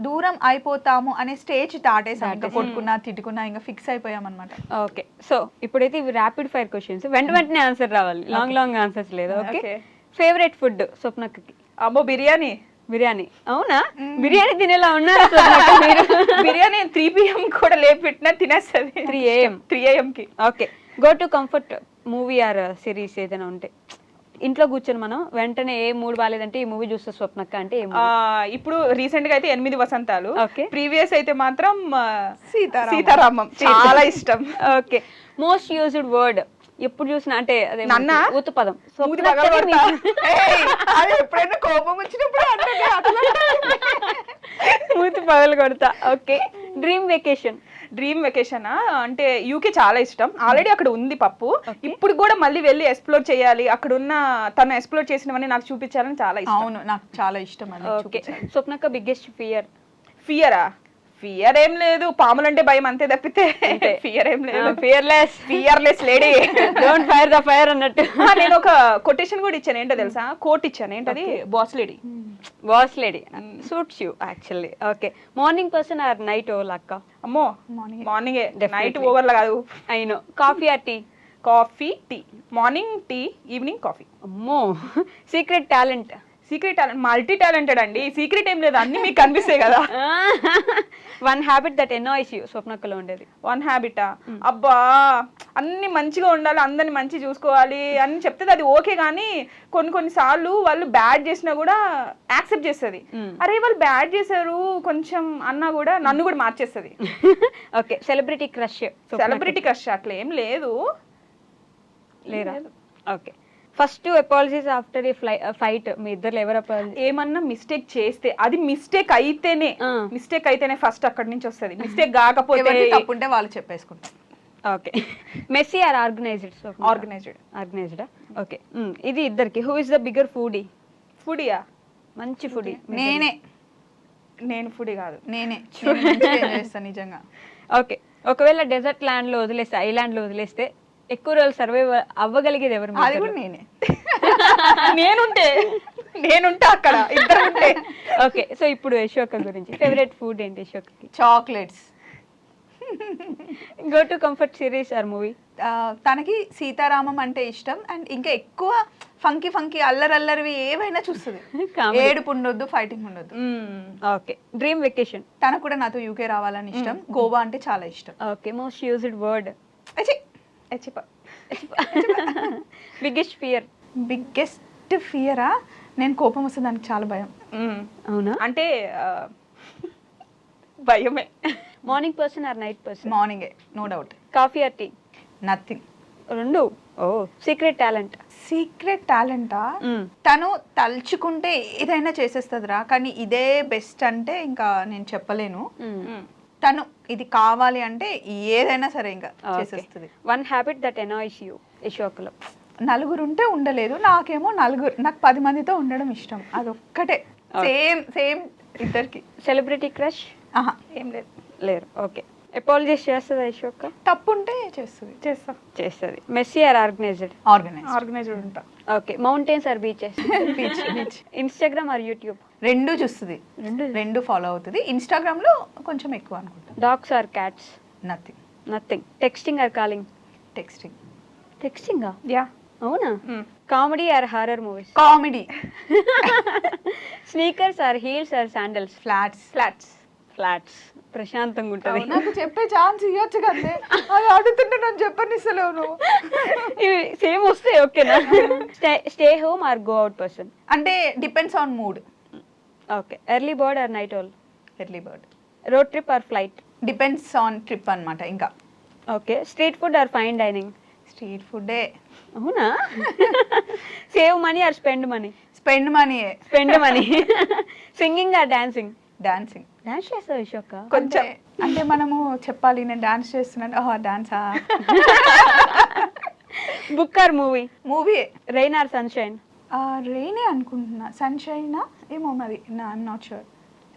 దూరం అయిపోతాము అనే స్టేజ్ దాటేసాం. ఇంకా కొట్టుకున్నా తిట్టుకున్నా ఇంకా ఫిక్స్ అయిపోయాం అనమాట. ఓకే. సో ఇప్పుడైతే ఇవి ర్యాపిడ్ ఫైర్ క్వశ్చన్స్, వెంటనే ఆన్సర్ రావాలి, లాంగ్ ఆన్సర్స్ లేదు. ఓకే. ఫేవరెట్ ఫుడ్ స్వప్నకి? అమ్మో బిర్యానీ. బిర్యానీ. అవునా? బిర్యానీ తినేలా ఉన్నారు మీరు. బిర్యానీ 3 PM కూడా లేపెట్టినా తినేస్తుంది. 3 AM కి. Okay. Go to comfort movie or series ఏదైనా ఉంటే, ఇంట్లో కూర్చొని మనం వెంటనే ఏ మూడ్ బాగాలేదంటే ఈ మూవీ చూస్తే స్వప్నక్క అంటే ఇప్పుడు రీసెంట్ గా అయితే 8 వసంతాలు. ప్రీవియస్ అయితే మాత్రం సీతారామం చాలా ఇష్టం. ఓకే. మోస్ట్ యూజ్డ్ వర్డ్ ఎప్పుడు చూసినా అంటే అదే ఊత పదం. ఎప్పుడైనా కోపం వచ్చినప్పుడు మూతి పగలు కొడతా. Okay. Dream vacation? Dream vacation అంటే యూకే చాలా ఇష్టం. ఆల్రెడీ అక్కడ ఉంది పప్పు, ఇప్పుడు కూడా మళ్ళీ వెళ్ళి ఎక్స్ప్లోర్ చేయాలి, అక్కడ ఉన్న తను ఎక్స్ప్లోర్ చేసినవన్నీ నాకు చూపించాలని చాలా ఇష్టం. అవును, నాకు చాలా ఇష్టం. ఓకే. స్వప్నక్క బిగ్గెస్ట్ ఫియర్? ఫియరా? ఫియర్ ఏం లేదు, పాములంటే భయం అంతే తప్పితే ఫియర్ ఏం లేదు. Fearless lady, don't fire the fire అన్నట్టు. నేను ఒక కొటేషన్ కూడా ఇచ్చాను, ఏంటో తెలుసా? కోట్ ఇచ్చాను, ఏంటది? Boss lady. Boss lady suits you actually. Okay. Morning person or night owl? అక్క అమ్మో మార్నింగే, నైట్ ఓవర్లా కాదు. అయినో. Coffee or tea? Coffee, tea. Morning tea, evening coffee. అమ్మో. Secret talent? Secret talent multi talented అండి, సీక్రెట్ ఏం లేదు, అన్ని మీకు కనిపిస్తాయి కదా. One habit that annoys you స్వప్నక్కలో ఉండేది? వన్ హ్యాబిటా? అబ్బా అన్ని మంచిగా ఉండాలి, అందరిని మంచి చూసుకోవాలి అని చెప్తే అది ఓకే, కానీ కొన్ని సార్లు వాళ్ళు బ్యాడ్ చేసినా కూడా యాక్సెప్ట్ చేస్తుంది. అరే వాళ్ళు బ్యాడ్ చేశారు కొంచెం అన్నా కూడా నన్ను కూడా మార్చేస్తుంది. Okay. Celebrity crush? Celebrity crush అట్లా ఏం లేదు. లేరా? Okay. First apologies after a fight మీ ఇద్దరు ఎవరు అపాలజీ? ఏమన్నా మిస్టేక్ చేస్తే అది మిస్టేక్ అయితేనే ఫస్ట్ అక్కడి నుంచి వస్తుంది. మిస్టేక్ కాకపోతే ఎవరిది తప్పు ఉంటే వాళ్ళు చెప్పేసుకుంటారు. ఓకే. Messy or organised? ఆర్గనైజ్డా? ఓకే. ఇది ఇద్దరికి. Who is the bigger foodie? ఫుడియా? మంచి ఫుడీ. నేను ఫుడీ కాదు. నేనే మంచిగా చేస్తాను నిజంగా. ఓకే. ఒకవేళ డెజర్ట్ ల్యాండ్ లో వదిలేస్తే, ఐలాండ్ లో వదిలేస్తే ఎక్కువ రోజులు సర్వైవ్ అవ్వగలిగేది ఎవరు? అది కూడా నేనే. నేనుంటే అక్కడ ఇద్దరు ఉంటే. ఓకే. సో ఇప్పుడు యశోక గురించి ఫేవరెట్ ఫుడ్ ఏంటి యశోకకి? Chocolates. Go to comfort series or movie? తనకి సీతారామం అంటే ఇష్టం. అండ్ ఇంకా ఎక్కువ ఫంకీ అల్లరల్లరివి ఏవైనా చూస్తుంది. ఏడుపు ఉండొద్దు, ఫైటింగ్ ఉండొద్దు. ఓకే. Dream vacation? తనకు కూడా నాతో యూకే రావాలని ఇష్టం. గోవా అంటే చాలా ఇష్టం. Okay. Most used word? Biggest fear? Biggest ఫియరా? నేను కోపం వస్తే దానికి చాలా భయం. అవునా? అంటే భయమే. Morning person or night person? మార్నింగే, no doubt. Coffee or tea? Nothing. రెండు. ఓ. Secret talent? సీక్రెట్ టాలెంటా? తను తలుచుకుంటే ఏదైనా చేసేస్తుందిరా, కానీ ఇదే బెస్ట్ అంటే ఇంకా నేను చెప్పలేను. తను ఇది కావాలి అంటే ఏదైనా సరే ఇంకా చేసేస్తుంది. One habit that annoys you యశోకలో? నలుగురు ఉంటే ఉండలేదు. నాకేమో నాకు 10 మందితో ఉండడం ఇష్టం. అదొక్కటే. సేమ్ ఇద్దరికి. Celebrity crush? ఏం లేదు. లేరు. ఓకే. అపాలజీస్ చేస్తుందా యశోక? తప్పు ఉంటే చేస్తుంది. Messy or organized? ఆర్గనైజ్డ్ ఉంటా. Okay. Mountains or beaches? Beach. Instagram or YouTube? రెండు చూస్తుంది. రెండు ఫాలో అవుతుంది. ఇన్స్టాగ్రామ్ లో కొంచెం ఎక్కువ అనుకుంటా. Dogs or cats? Nothing. Texting or calling? టెక్స్టింగా? యా. అవునా? Comedy or horror movies? Comedy. Sneakers or heels or sandals? Flats. ప్రశాంతంగా ఉంటుంది. నాకు చెప్పే ఛాన్స్ ఇవ్వచ్చు కదా. అది అడుగుతుంటే నన్ను చెప్పనిస్తలేవు నువ్వు. ఇవి సేమ్ వస్తాయి. ఓకేనా? Stay home or go out person? అంటే depends on mood. Okay. Early bird or night owl? Early bird. Road trip or flight? Depends on trip అన్నమాట. ఇంకా okay. Street food or fine dining? Street ఫుడ్డే. అవునా? Save money or spend money? Spend money. Singing or dancing? Dance చేస్తావు యశోక? కొంచెం. అంటే మనము చెప్పాలి నేను డాన్స్ చేస్తున్నాను. డాన్సా? Book or movie? Movie. Rain or sunshine? రెయినే అనుకుంటున్నా. సన్షైన్ ఏమో మరి. I'm not sure.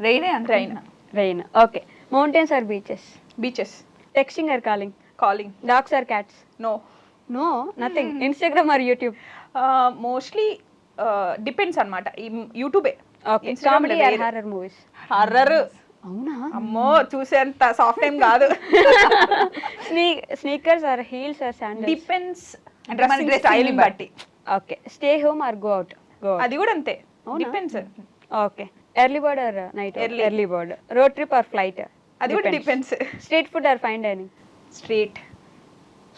రెయినే అనుకుంటున్నా. Rain. Okay. Mountains or beaches? Texting or calling? Dogs or cats? No nothing. Instagram or YouTube? Mostly depends అన్నమాట. యూట్యూబే. Okay. Comedy or horror movies? Horror. అవునా? అమ్మో, చూసేంత సాఫ్ట్ టైం కాదు. Sneakers or heels or sandals? Depends style బట్టి. Okay. Stay home or go out? అది కూడా అంతే. Depends. Okay. Early bird or night? Early bird. Road trip or flight? అది కూడా depends. Street food or fine dining? Street.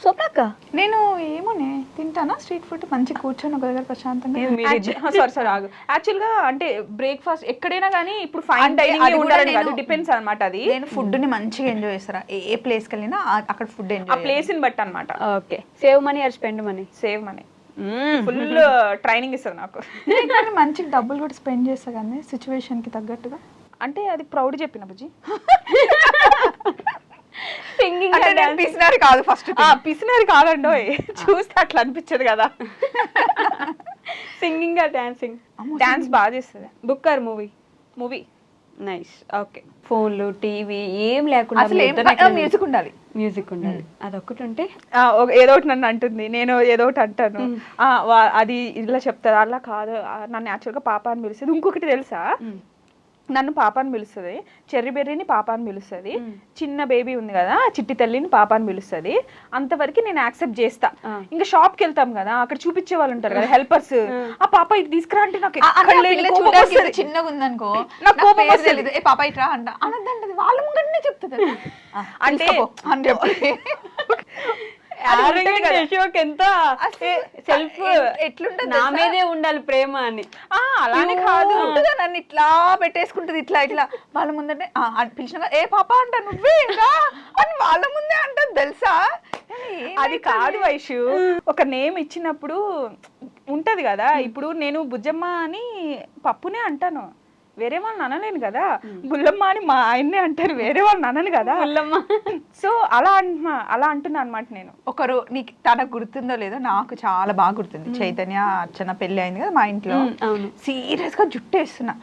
సోప్నాక నేను ఏమోనే తింటానా street food. మంచి కూర్చొని ఒక దగ్గర ప్రశాంతంగా. సారీ ఆగు. యాక్చువల్ గా అంటే బ్రేక్ఫాస్ట్ ఎక్కడైనా కానీ ఇప్పుడు ఫైన్ డైనింగ్ ఉండాలని కాదు, డిపెండ్స్ అన్నమాట. అది నేను ఫుడ్ ని మంచిగా ఎంజాయ్ చేస్తారా. ఏ ప్లేస్ కి వెళ్ళినా అక్కడ ఫుడ్ ఎంజాయ్. ఆ ప్లేస్ ని బట్టి అన్నమాట. Okay. Save money or spend money? Save money. Full training ఇస్తుంది నాకు. కానీ మంచిగా డబ్బులు కూడా స్పెండ్ చేస్తా కానీ సిచ్యువేషన్ కి తగ్గట్టుగా. అంటే అది ప్రౌడ్ చెప్పిన బుజ్జి. సింగింగ్ అంటే పిసినారి కాదు. ఫస్ట్ పిసినారి కాదండో, చూస్తే అట్లా అనిపించదు కదా. Singing or dancing? డాన్స్ బాగా చేస్తుంది. Book or movie? Nice. Okay. ఫోన్లు టీవీ ఏం లేకుండా మ్యూజిక్ ఉండాలి. అదొక్కటి ఉంటే ఏదో ఒకటి నన్ను అంటుంది, నేను ఏదో ఒకటి అంటాను. అది ఇలా చెప్తారు. అలా కాదు, నన్ను యాక్చువల్గా పాప అని పిలుస్తుంది. ఇంకొకటి తెలుసా, నన్ను పాప అని పిలుస్తుంది, చెర్రీ బెర్రీని పాప అని పిలుస్తుంది, చిన్న బేబీ ఉంది కదా చిట్టి తల్లిని పాప అని పిలుస్తుంది. అంతవరకు నేను యాక్సెప్ట్ చేస్తా. ఇంకా షాప్ కి వెళ్తాం కదా, అక్కడ చూపించే వాళ్ళు ఉంటారు కదా హెల్పర్స్, ఆ పాప ఇది తీసుకురా అంటే నాకు చిన్నగా ఉందనుకో, నాకు కోపం వస్తుంది. ఏ పాప ఇట్రా అంట అనద్దంటది, వాళ్ళ ముంగనే చెప్తుంది. అంటే ఎంత సెల్ఫ్ ఎట్లుంటది, నా మీదే ఉండాలి ప్రేమ అని. అలానే కాదు, నన్ను ఇట్లా పెట్టేసుకుంటది, ఇట్లా ఇట్లా వాళ్ళ ముందంటే పిలిచిన ఏ పాప అంట నువ్వే ఇంకా అని వాళ్ళ ముందే అంటది తెలుసా. అది కాదు వైషు, ఒక నేమ్ ఇచ్చినప్పుడు ఉంటది కదా. ఇప్పుడు నేను బుజ్జమ్మ అని పప్పునే అంటాను, వేరే వాళ్ళని అనలేను కదా. బుల్లమ్మ అని మా ఆయన్నే అంటారు, వేరే వాళ్ళని అనను కదా. బుల్లమ్మ. సో అలా అంటున్నా అనమాట నేను. ఒకరు నీకు తనకు గుర్తుందో లేదో, నాకు చాలా బాగా గుర్తుంది. చైతన్య అర్చన పెళ్లి అయింది కదా మా ఇంట్లో. సీరియస్ గా జుట్టు వేస్తున్నా,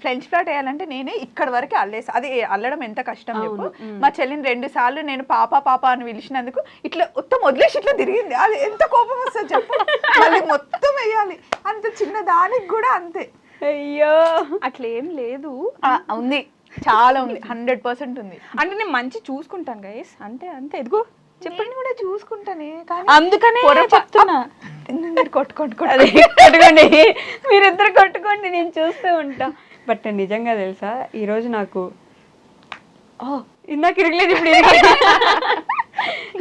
ఫ్రెంచ్ ఫ్లాట్ వేయాలంటే నేనే ఇక్కడ వరకు అల్లేసి, అది అల్లడం ఎంత కష్టం చెప్పు. మా చెల్లిని 2 సార్లు నేను పాప పాప అని పిలిచినందుకు ఇట్లా మొత్తం వదిలేసి ఇట్లా తిరిగింది. అది ఎంత కోపం వస్తుంది చెప్పు. మళ్ళీ మొత్తం వేయాలి, అంత చిన్న దానికి కూడా అంతే. అయ్యో అట్లా ఏం లేదు, ఉంది, చాలా ఉంది, 100% ఉంది. అంటే నేను మంచి చూసుకుంటాను గైస్, అంటే అంతే. ఎదుగో చెప్పండి కూడా చూసుకుంటానే, కానీ అందుకనే చెప్తున్నా. మీరు కొట్టుకోండి, మీరిద్దరు కొట్టుకోండి, నేను చూస్తూ ఉంటా. బట్ నిజంగా తెలుసా, ఈరోజు నాకు ఇందాక ఇరగలేదు, ఇప్పుడు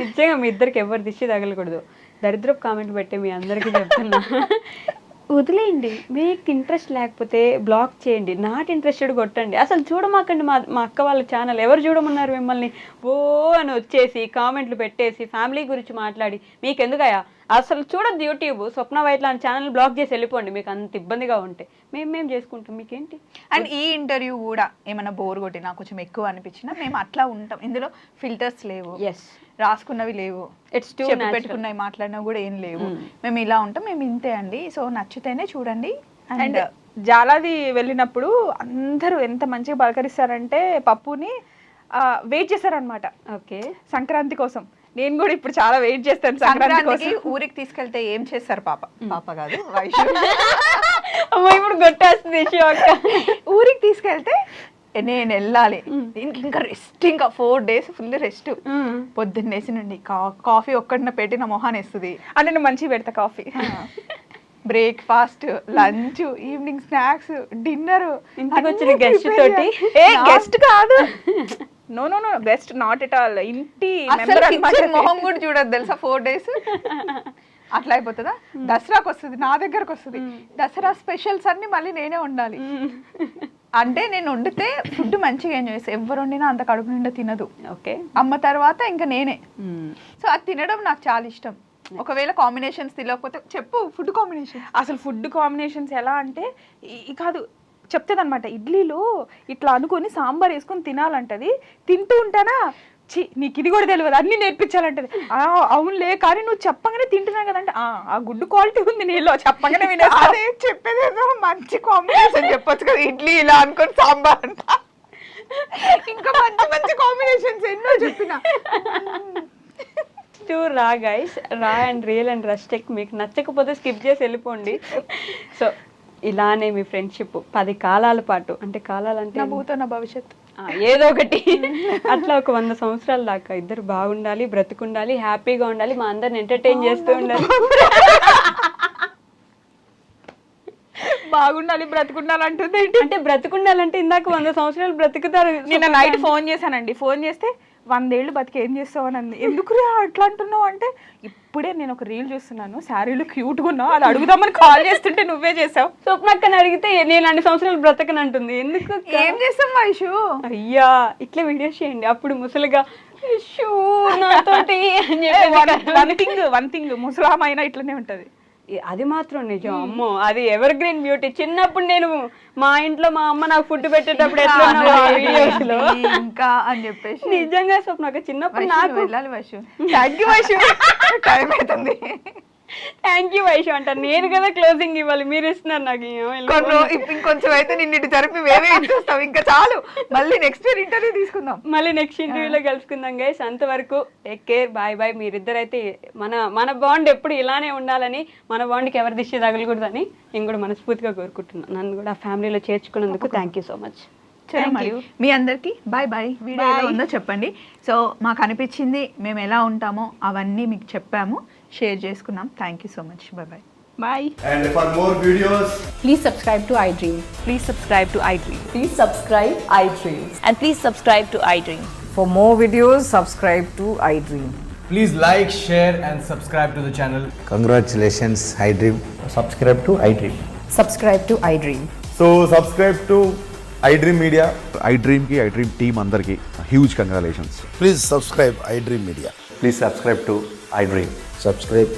నిజంగా మీ ఇద్దరికి ఎవరు దిష్టి తగలకూడదు. దరిద్రపు కామెంట్ పెట్టే మీ అందరికీ చెప్తున్నా, వదిలేయండి. మీకు ఇంట్రెస్ట్ లేకపోతే బ్లాక్ చేయండి, నాట్ ఇంట్రెస్టెడ్ కొట్టండి. అసలు చూడమాకండి మా అక్క వాళ్ళ ఛానల్. ఎవరు చూడమన్నారు మిమ్మల్ని? ఓ అని వచ్చేసి కామెంట్లు పెట్టేసి ఫ్యామిలీ గురించి మాట్లాడి మీకు ఎందుకయ్యా? అసలు చూడద్దు యూట్యూబ్. స్వప్న వైట్ లాంటి ఛానల్ బ్లాక్ చేసి వెళ్ళిపోండి, మీకు అంత ఇబ్బందిగా ఉంటే. మేము చేసుకుంటాం, మీకేంటి. అండ్ ఈ ఇంటర్వ్యూ కూడా ఏమైనా బోర్ కొట్టినా, కొంచెం ఎక్కువ అనిపించినా మేము అట్లా ఉంటాం. ఇందులో ఫిల్టర్స్ లేవు, రాసుకున్నవి లేవు, పెట్టుకున్నవి మాట్లాడినా కూడా ఏం లేవు. మేము ఇలా ఉంటాం, మేము ఇంతే అండి. సో నచ్చితేనే చూడండి. అండ్ జాలాది వెళ్ళినప్పుడు అందరూ ఎంత మంచిగా పలకరిస్తారంటే పప్పుని వెయిట్ చేశారనమాట. ఓకే, సంక్రాంతి కోసం. నేను కూడా ఇప్పుడు చాలా వెయిట్ చేస్తాను సంక్రాంతికి. ఊరికి తీసుకెళ్తే ఏం చేస్తారు? పాప కాదు వైషు, ఇప్పుడు కొట్టేస్తుంది అక్క. ఊరికి తీసుకెళ్తే నేను వెళ్ళాలి, దీనికి ఇంకా రెస్ట్, ఇంకా 4 days ఫుల్ రెస్ట్. పొద్దున్నేసి నుండి కాఫీ ఒక్కడిన పెట్టిన మొహాన్ వేస్తుంది. అంటే నేను మంచిగా పెడతా coffee. Breakfast, lunch, evening snacks, dinner. ఇంటికి వచ్చిన గెస్ట్ తోటి. గెస్ట్ కాదు, no no no, guest not at all. ఇంటి మొహం కూడా చూడదు తెలుసా 4 days. అట్లా అయిపోతుందా? దసరాకి వస్తుంది, నా దగ్గరకు వస్తుంది. దసరా స్పెషల్స్ అన్ని మళ్ళీ నేనే వండాలి. అంటే నేను వండితే ఫుడ్ మంచిగా ఎంజాయ్ చేస్తాను. ఎవరు వండినా అంత కడుపు నిండా తినదు. ఓకే, అమ్మ తర్వాత ఇంకా నేనే. సో అది తినడం నాకు చాలా ఇష్టం. ఒకవేళ కాంబినేషన్స్ తెలియకపోతే చెప్పు, ఫుడ్ కాంబినేషన్. అసలు ఫుడ్ కాంబినేషన్స్ ఎలా అంటే కాదు చెప్తుంది అనమాట. ఇడ్లీలో ఇట్లా అనుకొని సాంబార్ వేసుకొని తినాలంటది. తింటూ ఉంటానా, నీకు ఇది కూడా తెలియదు, అన్ని నేర్పించాలంటది. అవునులే, కానీ నువ్వు చెప్పగానే తింటున్నావు కదంటే ఆ గుడ్డు క్వాలిటీ ఉంది నీలో, చెప్పగానే అదే చెప్పేదేదో మంచి కాంబినేషన్ చెప్పొచ్చు కదా. ఇడ్లీ ఇలా అనుకొని సాంబార్ అంట, ఇంకా మంచి మంచి కాంబినేషన్స్ ఎన్నో చెప్పిన. రా గైస్, రా అండ్ రియల్ అండ్ రస్టిక్. మీకు నచ్చకపోతే స్కిప్ చేసి వెళ్ళిపోండి. సో ఇలానే మీ ఫ్రెండ్షిప్ 10 కాలాల పాటు, అంటే కాలాలంటే నా భూతో నా భవిష్యత్తు ఏదో ఒకటి అట్లా ఒక 100 సంవత్సరాల దాకా ఇద్దరు బాగుండాలి, బ్రతుకుండాలి, హ్యాపీగా ఉండాలి, మా అందరిని ఎంటర్టైన్ చేస్తూ ఉండాలి. బాగుండాలి, బ్రతుకుండాలి అంటుంది. అంటే బ్రతుకుండాలంటే ఇందాక 100 సంవత్సరాలు బ్రతుకుతారు. నిన్న నైట్ ఫోన్ చేశానండి, ఫోన్ చేస్తే 100 ఏళ్ళు బతికి ఏం చేస్తావు అని అంది. ఎందుకు అట్లా అంటున్నావు అంటే, ఇప్పుడే నేను ఒక రీల్ చూస్తున్నాను, శారీలు క్యూట్గా ఉన్నావు, అది అడుగుదామని కాల్ చేస్తుంటే నువ్వే చేసావు. స్వప్నక్కని అడిగితే నేను 2 సంవత్సరాలు బ్రతకని అంటుంది. ఎందుకు? ఏం చేస్తాం వైషు? అయ్యా ఇట్లా వీడియోస్ చేయండి, అప్పుడు ముసలిగా నాతోటి వన్ థింగ్ ముసలామైనా ఇట్లనే ఉంటది. అది మాత్రం నిజం. అమ్మో, అది ఎవర్ గ్రీన్ బ్యూటీ. చిన్నప్పుడు నేను మా ఇంట్లో మా అమ్మ నాకు ఫుడ్ పెట్టేటప్పుడు ఎట్లా ఇంకా అని చెప్పేసి నిజంగా స్వప్న చిన్నప్పుడు నాకు వెళ్ళాలి Vaishu. Thank you Vaishu, time అవుతుంది. థ్యాంక్ యూ వైషు అంటారు. నేను కదా క్లోజింగ్ ఇవ్వాలి, మీరు ఇస్తున్నారు నాకు. ఇంకొంచెం అయితే నిన్నిటి తరపి వేరే ఇచ్చేస్తాం. ఇంకా చాలు, మళ్ళీ నెక్స్ట్ ఇయర్ ఇంటర్వ్యూ తీసుకుందాం. మళ్ళీ నెక్స్ట్ ఇంటర్వ్యూలో కలుసుకుందాం గైస్. అంతవరకు టేక్ కేర్, బాయ్ బాయ్. మీరిద్దరైతే మన బాండ్ ఎప్పుడు ఇలానే ఉండాలని, మన బాండ్కి ఎవరి దిష్టి తగలకూడదని నేను కూడా మనస్ఫూర్తిగా కోరుకుంటున్నాను. నన్ను కూడా ఫ్యామిలీలో చేర్చుకున్నందుకు థ్యాంక్ యూ సో మచ్. మీ అందరికి బాయ్ బాయ్. వీడియో ఎలా ఉందో చెప్పండి. సో మాకు అనిపించింది, మేము ఎలా ఉంటామో అవన్నీ మీకు చెప్పాము, షేర్ చేసుకున్నాం. Thank you so much. Bye bye. Bye. And for more videos, Please subscribe to iDream. Please subscribe to iDream. Please subscribe iDream. And please subscribe to iDream. For more videos, subscribe to iDream. please like, share and subscribe to the channel. Congratulations, iDream. Subscribe to iDream. Subscribe to iDream. So subscribe to iDream Media. iDream ki iDream team andarki huge congratulations. Please subscribe iDream Media. Please subscribe to iDream. Subscribe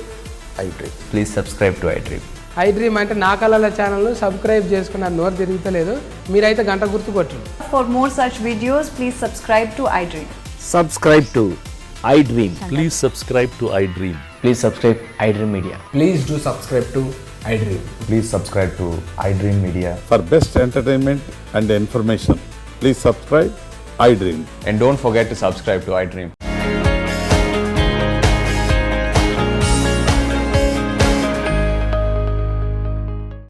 iDream. Please subscribe to iDream. I dream అంటే నా కళల channel subscribe చేసుకున్న నోరు తిరుగుతలేదు, మీరైతే గంట గుర్తు కొట్టండి. For more such videos, please subscribe to iDream. Subscribe to iDream. Please subscribe to iDream. Please subscribe iDream Media. Please do subscribe to iDream. Please subscribe to iDream Media. For best entertainment and information, please subscribe iDream. And don't forget to subscribe to iDream.